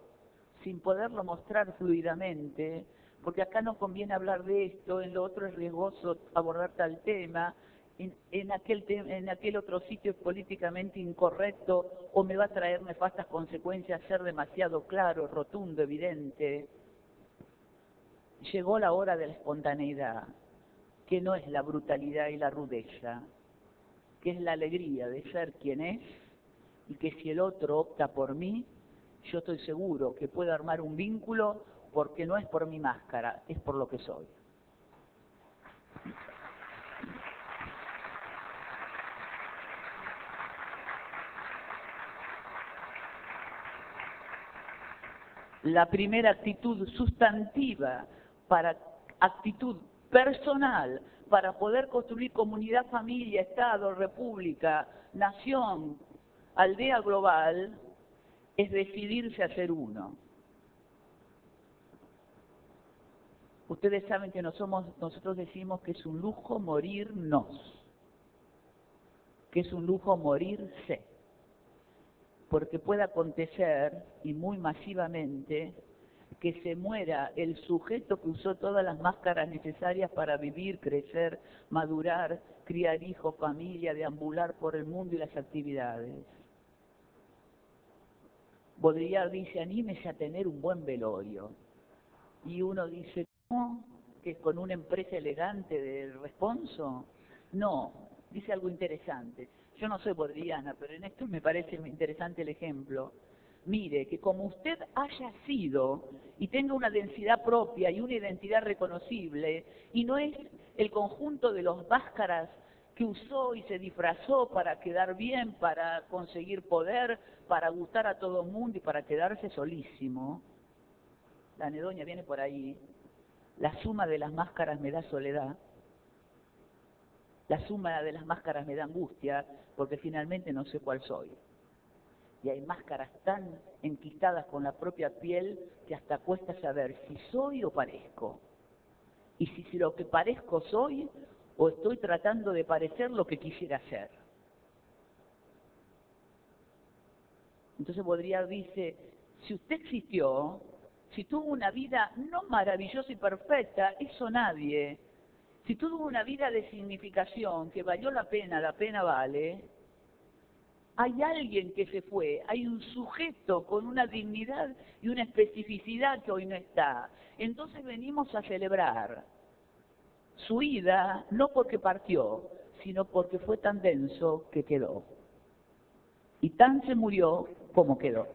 sin poderlo mostrar fluidamente, porque acá no conviene hablar de esto, en lo otro es riesgoso abordar tal tema, en aquel otro sitio es políticamente incorrecto o me va a traer nefastas consecuencias ser demasiado claro, rotundo, evidente. Llegó la hora de la espontaneidad, que no es la brutalidad y la rudeza, que es la alegría de ser quien es, y que si el otro opta por mí, yo estoy seguro que puedo armar un vínculo porque no es por mi máscara, es por lo que soy. La primera actitud sustantiva actitud personal para poder construir comunidad, familia, Estado, república, nación, aldea global, es decidirse a ser uno. Ustedes saben que nosotros decimos que es un lujo morirnos, que es un lujo morirse, porque puede acontecer, y muy masivamente, que se muera el sujeto que usó todas las máscaras necesarias para vivir, crecer, madurar, criar hijos, familia, deambular por el mundo y las actividades. Baudrillard dice, anímese a tener un buen velorio. Y uno dice, ¿cómo? ¿Que con una empresa elegante de responso? No, dice algo interesante. Yo no soy baudrilliana, pero en esto me parece interesante el ejemplo. Mire, que como usted haya sido y tenga una densidad propia y una identidad reconocible, y no es el conjunto de los máscaras que usó y se disfrazó para quedar bien, para conseguir poder, para gustar a todo el mundo y para quedarse solísimo. La anedonia viene por ahí. La suma de las máscaras me da soledad. La suma de las máscaras me da angustia, porque finalmente no sé cuál soy. Y hay máscaras tan enquistadas con la propia piel que hasta cuesta saber si soy o parezco. Y si lo que parezco soy, o estoy tratando de parecer lo que quisiera ser. Entonces Baudrillard dice, si usted existió, si tuvo una vida no maravillosa y perfecta, eso nadie. Si tuvo una vida de significación, que valió la pena vale, hay alguien que se fue, hay un sujeto con una dignidad y una especificidad que hoy no está. Entonces venimos a celebrar su ida, no porque partió, sino porque fue tan denso que quedó. Y tan se murió como quedó.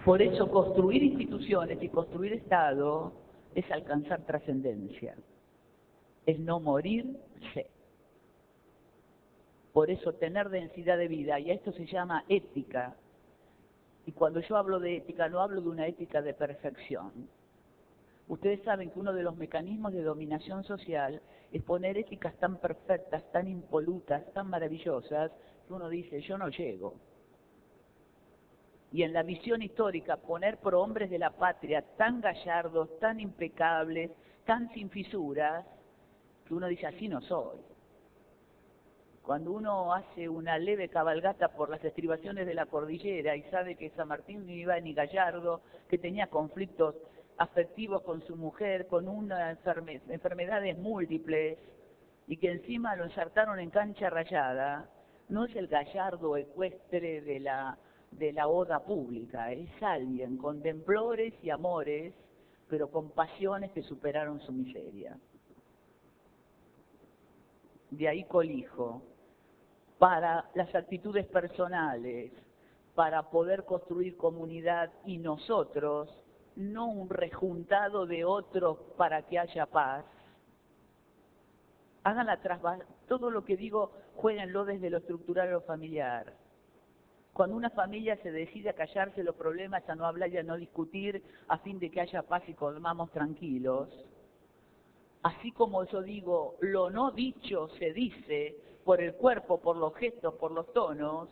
Por eso construir instituciones y construir Estado es alcanzar trascendencia, es no morirse. Por eso tener densidad de vida, y a esto se llama ética. Y cuando yo hablo de ética, no hablo de una ética de perfección. Ustedes saben que uno de los mecanismos de dominación social es poner éticas tan perfectas, tan impolutas, tan maravillosas, que uno dice, yo no llego. Y en la visión histórica, poner prohombres de la patria tan gallardos, tan impecables, tan sin fisuras, que uno dice, así no soy. Cuando uno hace una leve cabalgata por las estribaciones de la cordillera y sabe que San Martín no iba ni Gallardo, que tenía conflictos afectivos con su mujer, con enfermedades múltiples, y que encima lo ensartaron en cancha rayada, no es el Gallardo ecuestre de la oda pública, es alguien con temblores y amores, pero con pasiones que superaron su miseria. De ahí colijo, para las actitudes personales, para poder construir comunidad y nosotros, no un rejuntado de otros para que haya paz. Hagan todo lo que digo, juéguenlo desde lo estructural a lo familiar. Cuando una familia se decide a callarse los problemas, a no hablar y a no discutir, a fin de que haya paz y comamos tranquilos, así como yo digo, lo no dicho se dice por el cuerpo, por los gestos, por los tonos,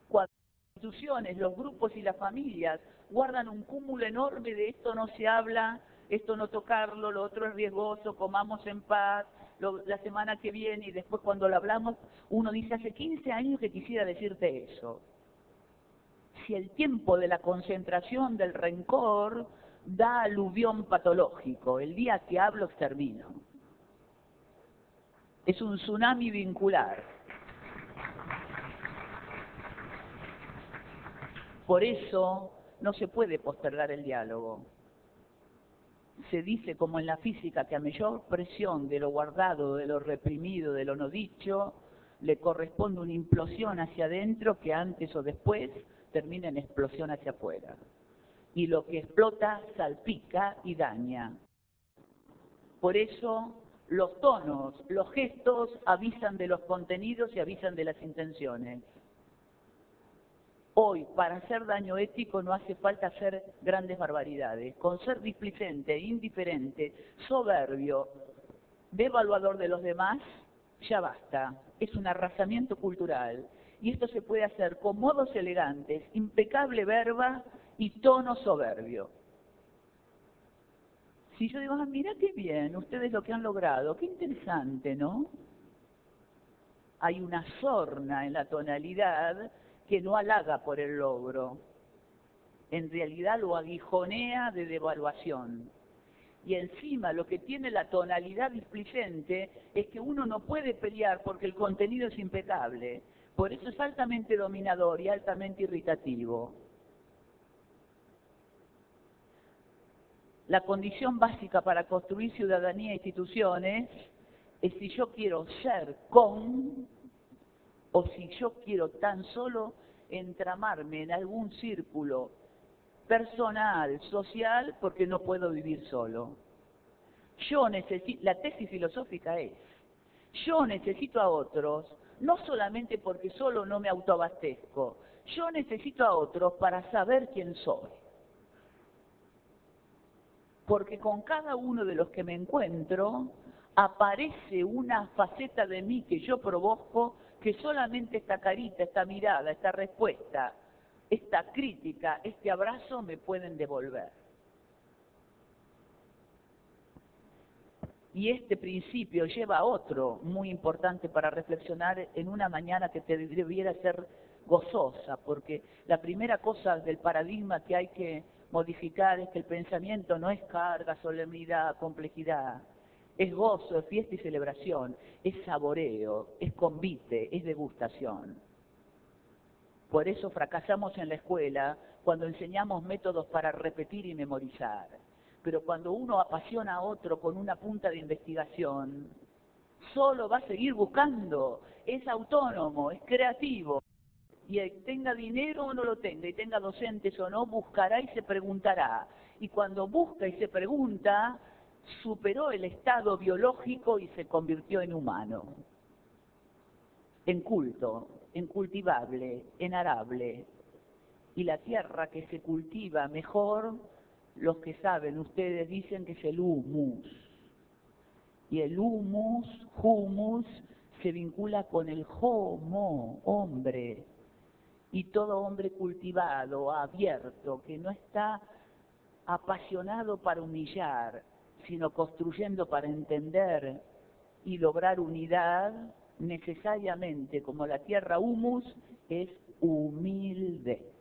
cuando las instituciones, los grupos y las familias guardan un cúmulo enorme de esto no se habla, esto no tocarlo, lo otro es riesgoso, comamos en paz, la semana que viene, y después cuando lo hablamos, uno dice, hace 15 años que quisiera decirte eso. Si el tiempo de la concentración del rencor da aluvión patológico, el día que hablo extermino. Es un tsunami vincular. Por eso no se puede postergar el diálogo. Se dice, como en la física, que a mayor presión de lo guardado, de lo reprimido, de lo no dicho, le corresponde una implosión hacia adentro que antes o después termina en explosión hacia afuera. Y lo que explota salpica y daña. Por eso los tonos, los gestos avisan de los contenidos y avisan de las intenciones. Hoy, para hacer daño ético no hace falta hacer grandes barbaridades. Con ser displicente, indiferente, soberbio, devaluador de los demás, ya basta. Es un arrasamiento cultural. Y esto se puede hacer con modos elegantes, impecable verba y tono soberbio. Si yo digo, mira qué bien, ustedes lo que han logrado, qué interesante, ¿no? Hay una sorna en la tonalidad que no halaga por el logro. En realidad lo aguijonea de devaluación. Y encima lo que tiene la tonalidad displicente es que uno no puede pelear porque el contenido es impecable. Por eso es altamente dominador y altamente irritativo. La condición básica para construir ciudadanía e instituciones es si yo quiero ser con o si yo quiero tan solo entramarme en algún círculo personal, social, porque no puedo vivir solo. La tesis filosófica es, yo necesito a otros, no solamente porque solo no me autoabastezco, yo necesito a otros para saber quién soy. Porque con cada uno de los que me encuentro, aparece una faceta de mí que yo provoco, que solamente esta carita, esta mirada, esta respuesta, esta crítica, este abrazo me pueden devolver. Y este principio lleva a otro muy importante para reflexionar en una mañana que te debiera ser gozosa, porque la primera cosa del paradigma que hay que modificar es que el pensamiento no es carga, solemnidad, complejidad, es gozo, es fiesta y celebración, es saboreo, es convite, es degustación. Por eso fracasamos en la escuela cuando enseñamos métodos para repetir y memorizar. Pero cuando uno apasiona a otro con una punta de investigación, solo va a seguir buscando, es autónomo, es creativo. Y tenga dinero o no lo tenga, y tenga docentes o no, buscará y se preguntará. Y cuando busca y se pregunta, superó el estado biológico y se convirtió en humano, en culto, en cultivable, en arable. Y la tierra que se cultiva mejor, los que saben, ustedes dicen que es el humus. Y el humus se vincula con el homo, hombre. Y todo hombre cultivado, abierto, que no está apasionado para humillar, sino construyendo para entender y lograr unidad, necesariamente, como la tierra humus, es humilde.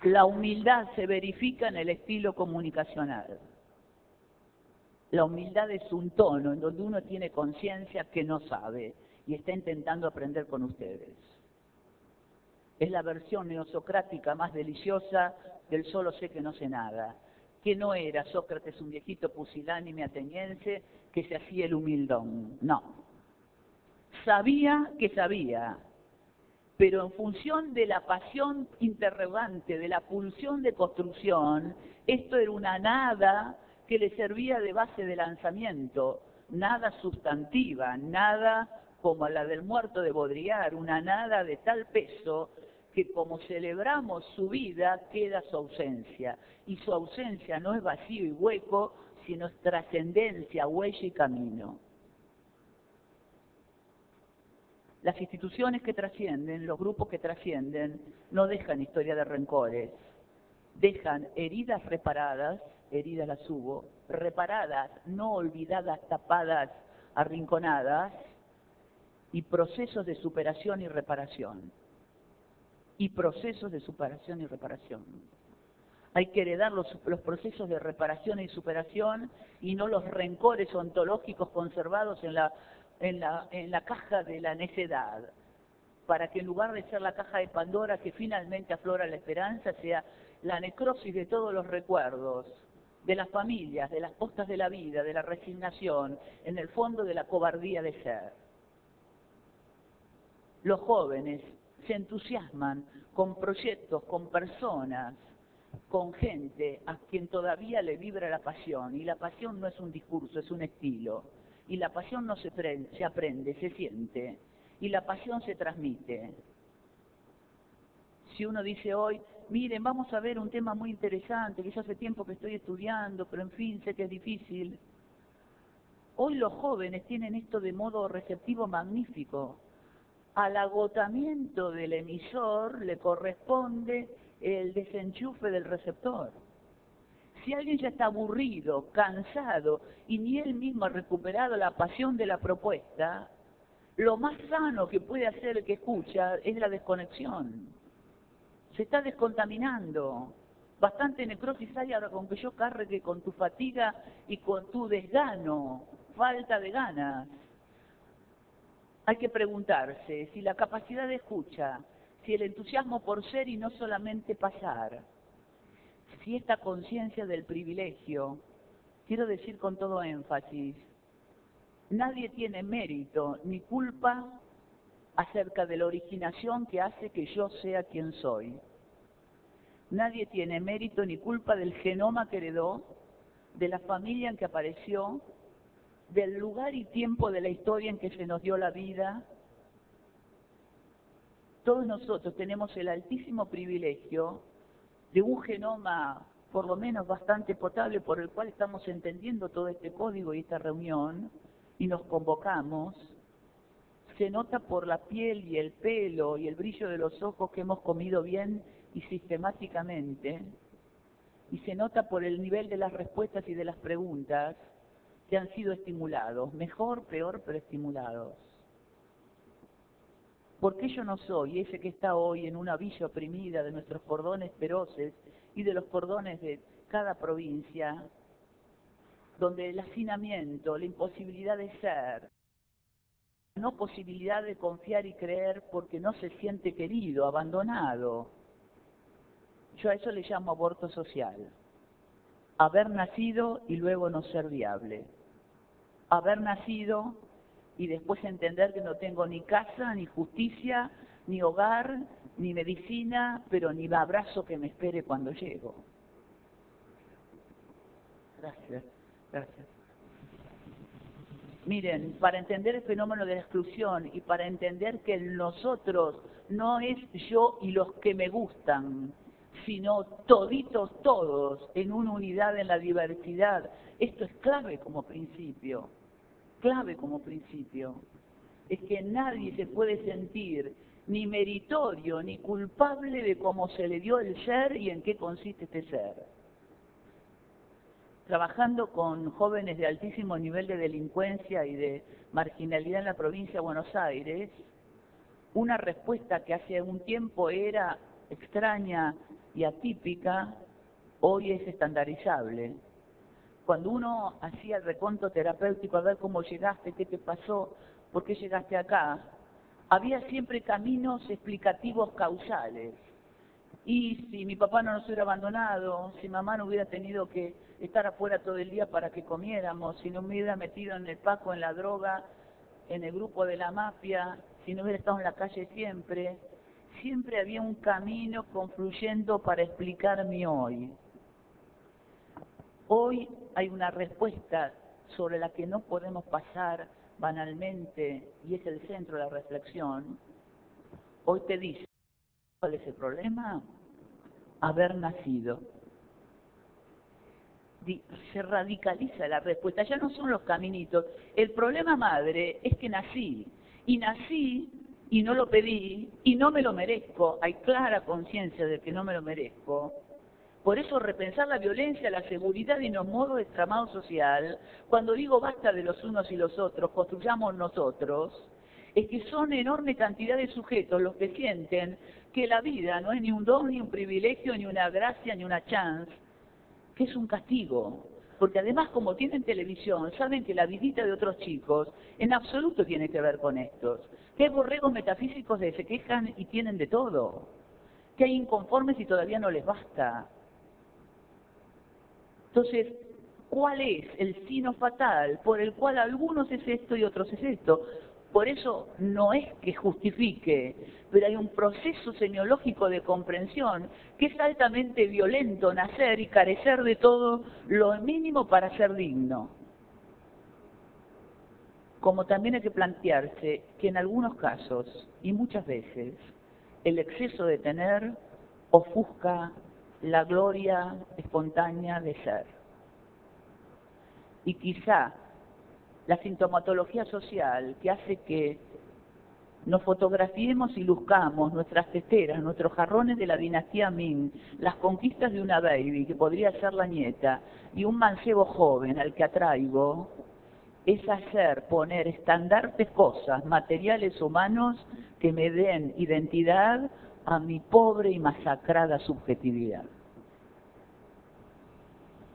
La humildad se verifica en el estilo comunicacional. La humildad es un tono en donde uno tiene conciencia que no sabe y está intentando aprender con ustedes. Es la versión neosocrática más deliciosa del solo sé que no sé nada, que no era Sócrates un viejito pusilánime ateniense que se hacía el humildón, no. Sabía que sabía, pero en función de la pasión interrogante, de la pulsión de construcción, esto era una nada que le servía de base de lanzamiento, nada sustantiva, nada como la del muerto de Baudrillard, una nada de tal peso que como celebramos su vida, queda su ausencia. Y su ausencia no es vacío y hueco, sino es trascendencia, huella y camino. Las instituciones que trascienden, los grupos que trascienden, no dejan historia de rencores, dejan heridas reparadas, heridas las hubo, reparadas, no olvidadas, tapadas, arrinconadas, y procesos de superación y reparación. Y procesos de superación y reparación. Hay que heredar los procesos de reparación y superación y no los rencores ontológicos conservados en la caja de la necedad, para que en lugar de ser la caja de Pandora que finalmente aflora la esperanza, sea la necrosis de todos los recuerdos, de las familias, de las postas de la vida, de la resignación, en el fondo de la cobardía de ser. Los jóvenes se entusiasman con proyectos, con personas, con gente a quien todavía le vibra la pasión, y la pasión no es un discurso, es un estilo, y la pasión no se aprende, se siente, y la pasión se transmite. Si uno dice hoy, miren, vamos a ver un tema muy interesante, que yo hace tiempo que estoy estudiando, pero en fin, sé que es difícil. Hoy los jóvenes tienen esto de modo receptivo magnífico. Al agotamiento del emisor le corresponde el desenchufe del receptor. Si alguien ya está aburrido, cansado, y ni él mismo ha recuperado la pasión de la propuesta, lo más sano que puede hacer el que escucha es la desconexión. Se está descontaminando. Bastante necrosis hay ahora con que yo cargue con tu fatiga y con tu desgano, falta de ganas. Hay que preguntarse si la capacidad de escucha, si el entusiasmo por ser y no solamente pasar, si esta conciencia del privilegio, quiero decir con todo énfasis, nadie tiene mérito ni culpa acerca de la originación que hace que yo sea quien soy. Nadie tiene mérito ni culpa del genoma que heredó, de la familia en que apareció, del lugar y tiempo de la historia en que se nos dio la vida. Todos nosotros tenemos el altísimo privilegio de un genoma, por lo menos bastante potable, por el cual estamos entendiendo todo este código y esta reunión, y nos convocamos. Se nota por la piel y el pelo y el brillo de los ojos que hemos comido bien y sistemáticamente, y se nota por el nivel de las respuestas y de las preguntas que han sido estimulados, mejor, peor, pero estimulados. ¿Por qué yo no soy ese que está hoy en una villa oprimida de nuestros cordones feroces y de los cordones de cada provincia, donde el hacinamiento, la imposibilidad de ser, la no posibilidad de confiar y creer porque no se siente querido, abandonado? Yo a eso le llamo aborto social. Haber nacido y luego no ser viable. Haber nacido y después entender que no tengo ni casa, ni justicia, ni hogar, ni medicina, pero ni abrazo que me espere cuando llego. Gracias, gracias. Miren, para entender el fenómeno de la exclusión y para entender que el nosotros no es yo y los que me gustan, sino toditos todos en una unidad en la diversidad, esto es clave como principio. Clave como principio, es que nadie se puede sentir ni meritorio ni culpable de cómo se le dio el ser y en qué consiste este ser. Trabajando con jóvenes de altísimo nivel de delincuencia y de marginalidad en la provincia de Buenos Aires, una respuesta que hace un tiempo era extraña y atípica, hoy es estandarizable. Cuando uno hacía el reconto terapéutico a ver cómo llegaste, qué te pasó, por qué llegaste acá, había siempre caminos explicativos causales. Y si mi papá no nos hubiera abandonado, si mamá no hubiera tenido que estar afuera todo el día para que comiéramos, si no me hubiera metido en el paco, en la droga, en el grupo de la mafia, si no hubiera estado en la calle siempre, siempre había un camino confluyendo para explicar mi hoy. Hoy hay una respuesta sobre la que no podemos pasar banalmente, y es el centro de la reflexión. Hoy te dice, ¿cuál es el problema? Haber nacido. Se radicaliza la respuesta, ya no son los caminitos. El problema, madre, es que nací y no lo pedí, y no me lo merezco. Hay clara conciencia de que no me lo merezco. Por eso repensar la violencia, la seguridad y los modos de tramado social, cuando digo basta de los unos y los otros, construyamos nosotros, es que son enorme cantidad de sujetos los que sienten que la vida no es ni un don, ni un privilegio, ni una gracia, ni una chance, que es un castigo. Porque además, como tienen televisión, saben que la visita de otros chicos en absoluto tiene que ver con estos. Que hay borregos metafísicos que se quejan y tienen de todo. Que hay inconformes y todavía no les basta. Entonces, ¿cuál es el sino fatal por el cual algunos es esto y otros es esto? Por eso no es que justifique, pero hay un proceso semiológico de comprensión que es altamente violento nacer y carecer de todo lo mínimo para ser digno. Como también hay que plantearse que en algunos casos, y muchas veces, el exceso de tener ofusca la gloria espontánea de ser. Y quizá la sintomatología social que hace que nos fotografiemos y luzcamos nuestras teteras, nuestros jarrones de la dinastía Ming, las conquistas de una baby, que podría ser la nieta, y un mancebo joven al que atraigo, es poner estandartes cosas, materiales humanos, que me den identidad a mi pobre y masacrada subjetividad.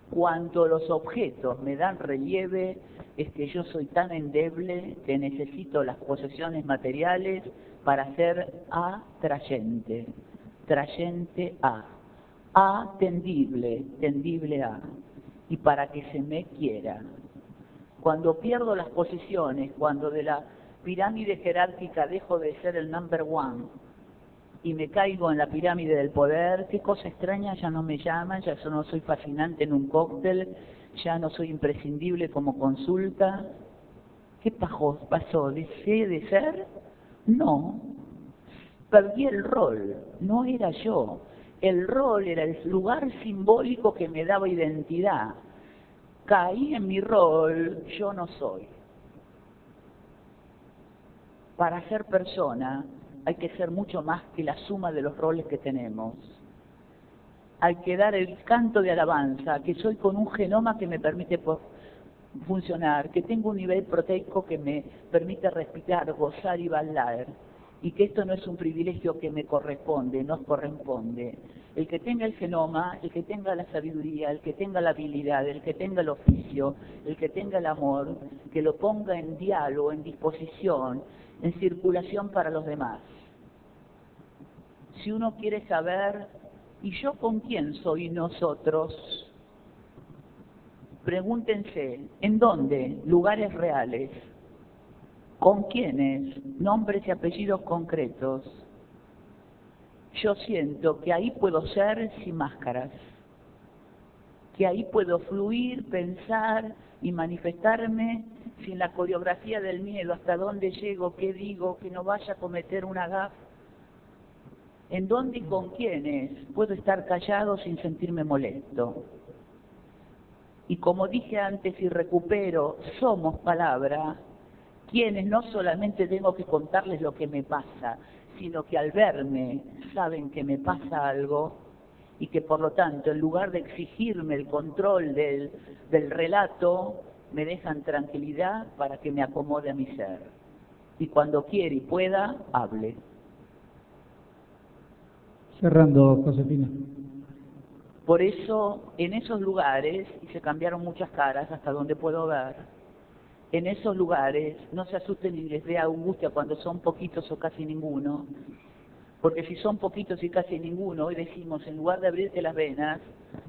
Cuando los objetos me dan relieve, es que yo soy tan endeble que necesito las posesiones materiales para ser atrayente, trayente a tendible, tendible a, y para que se me quiera. Cuando pierdo las posiciones, cuando de la pirámide jerárquica dejo de ser el number one y me caigo en la pirámide del poder, qué cosa extraña, ya no me llaman, ya no soy fascinante en un cóctel, ya no soy imprescindible como consulta. ¿Qué pasó? ¿Dejé de ser? No, perdí el rol, no era yo. El rol era el lugar simbólico que me daba identidad. Caí en mi rol, yo no soy. Para ser persona hay que ser mucho más que la suma de los roles que tenemos. al que dar el canto de alabanza, que soy con un genoma que me permite funcionar, que tengo un nivel proteico que me permite respirar, gozar y bailar, y que esto no es un privilegio que me corresponde, nos corresponde. El que tenga el genoma, el que tenga la sabiduría, el que tenga la habilidad, el que tenga el oficio, el que tenga el amor, que lo ponga en diálogo, en disposición, en circulación para los demás. Si uno quiere saber, ¿y yo con quién soy nosotros? Pregúntense, ¿en dónde? Lugares reales. ¿Con quiénes? Nombres y apellidos concretos. Yo siento que ahí puedo ser sin máscaras, que ahí puedo fluir, pensar y manifestarme sin la coreografía del miedo, hasta dónde llego, qué digo, que no vaya a cometer una gafa. ¿En dónde y con quiénes puedo estar callado sin sentirme molesto? Y como dije antes y recupero, somos palabra, quienes no solamente tengo que contarles lo que me pasa, sino que al verme saben que me pasa algo y que por lo tanto en lugar de exigirme el control del relato, me dejan tranquilidad para que me acomode a mi ser. Y cuando quiera y pueda, hable. Cerrando, Josefina. Por eso, en esos lugares, y se cambiaron muchas caras hasta donde puedo ver, en esos lugares no se asusten ni les dé angustia cuando son poquitos o casi ninguno, porque si son poquitos y casi ninguno, hoy decimos, en lugar de abrirte las venas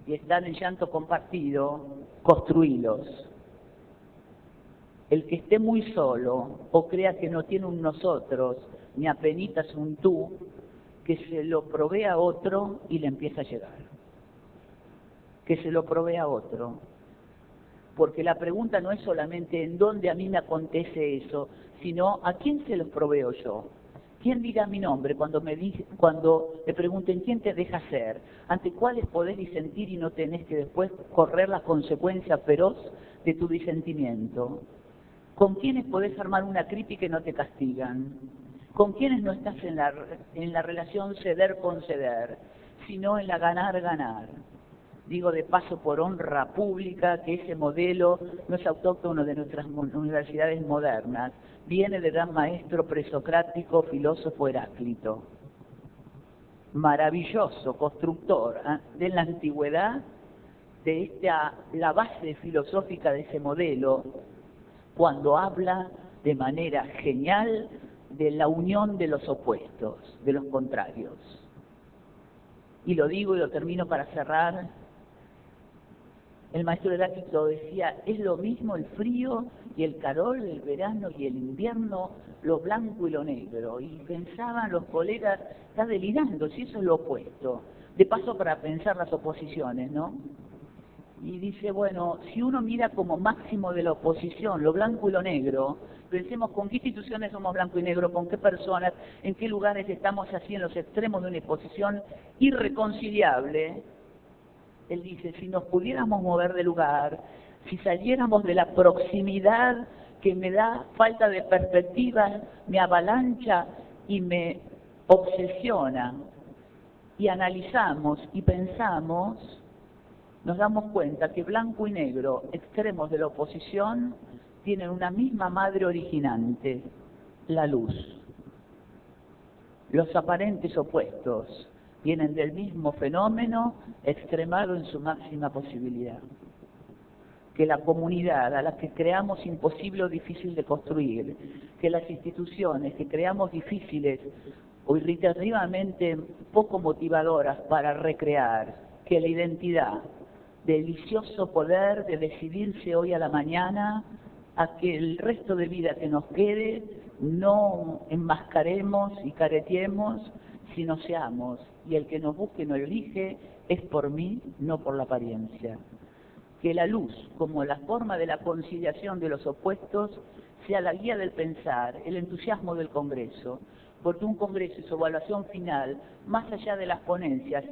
y estar en llanto compartido, construílos. El que esté muy solo o crea que no tiene un nosotros, ni apenitas un tú, que se lo provee a otro y le empieza a llegar. Que se lo provee a otro. Porque la pregunta no es solamente en dónde a mí me acontece eso, sino a quién se los proveo yo. ¿Quién dirá mi nombre cuando le pregunten quién te deja ser? ¿Ante cuáles podés disentir y no tenés que después correr las consecuencias feroz de tu disentimiento? ¿Con quiénes podés armar una cripi que no te castigan? ¿Con quiénes no estás en la relación ceder-conceder, sino en la ganar-ganar? Digo de paso por honra pública que ese modelo no es autóctono de nuestras universidades modernas, viene del gran maestro presocrático filósofo Heráclito. Maravilloso constructor de la antigüedad, de la base filosófica de ese modelo, cuando habla de manera genial de la unión de los opuestos, de los contrarios. Y lo digo y lo termino para cerrar. El maestro Heráclito decía, es lo mismo el frío y el calor, el verano y el invierno, lo blanco y lo negro. Y pensaban los colegas, está delirando, si eso es lo opuesto. De paso para pensar las oposiciones, ¿no? Y dice, bueno, si uno mira como máximo de la oposición, lo blanco y lo negro, pensemos con qué instituciones somos blanco y negro, con qué personas, en qué lugares estamos así en los extremos de una oposición irreconciliable. Él dice, si nos pudiéramos mover de lugar, si saliéramos de la proximidad que me da falta de perspectiva, me avalancha y me obsesiona, y analizamos y pensamos, nos damos cuenta que blanco y negro, extremos de la oposición, tienen una misma madre originante, la luz. Los aparentes opuestos vienen del mismo fenómeno extremado en su máxima posibilidad. Que la comunidad a la que creamos imposible o difícil de construir, que las instituciones que creamos difíciles o irritativamente poco motivadoras para recrear, que la identidad, delicioso poder de decidirse hoy a la mañana a que el resto de vida que nos quede no enmascaremos y careteemos, sino seamos, y el que nos busque y nos elige es por mí, no por la apariencia. Que la luz, como la forma de la conciliación de los opuestos, sea la guía del pensar, el entusiasmo del Congreso, porque un Congreso y su evaluación final, más allá de las ponencias,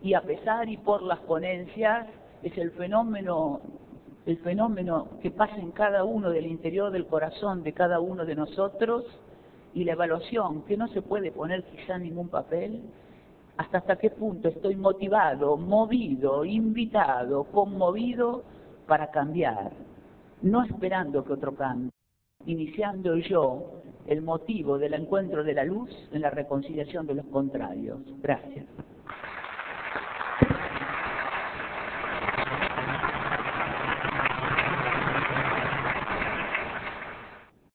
y a pesar y por las ponencias, es el fenómeno que pasa en cada uno del interior del corazón de cada uno de nosotros, y la evaluación, que no se puede poner quizá en ningún papel, hasta qué punto estoy motivado, movido, invitado, conmovido para cambiar, no esperando que otro cambie, iniciando yo el motivo del encuentro de la luz en la reconciliación de los contrarios. Gracias.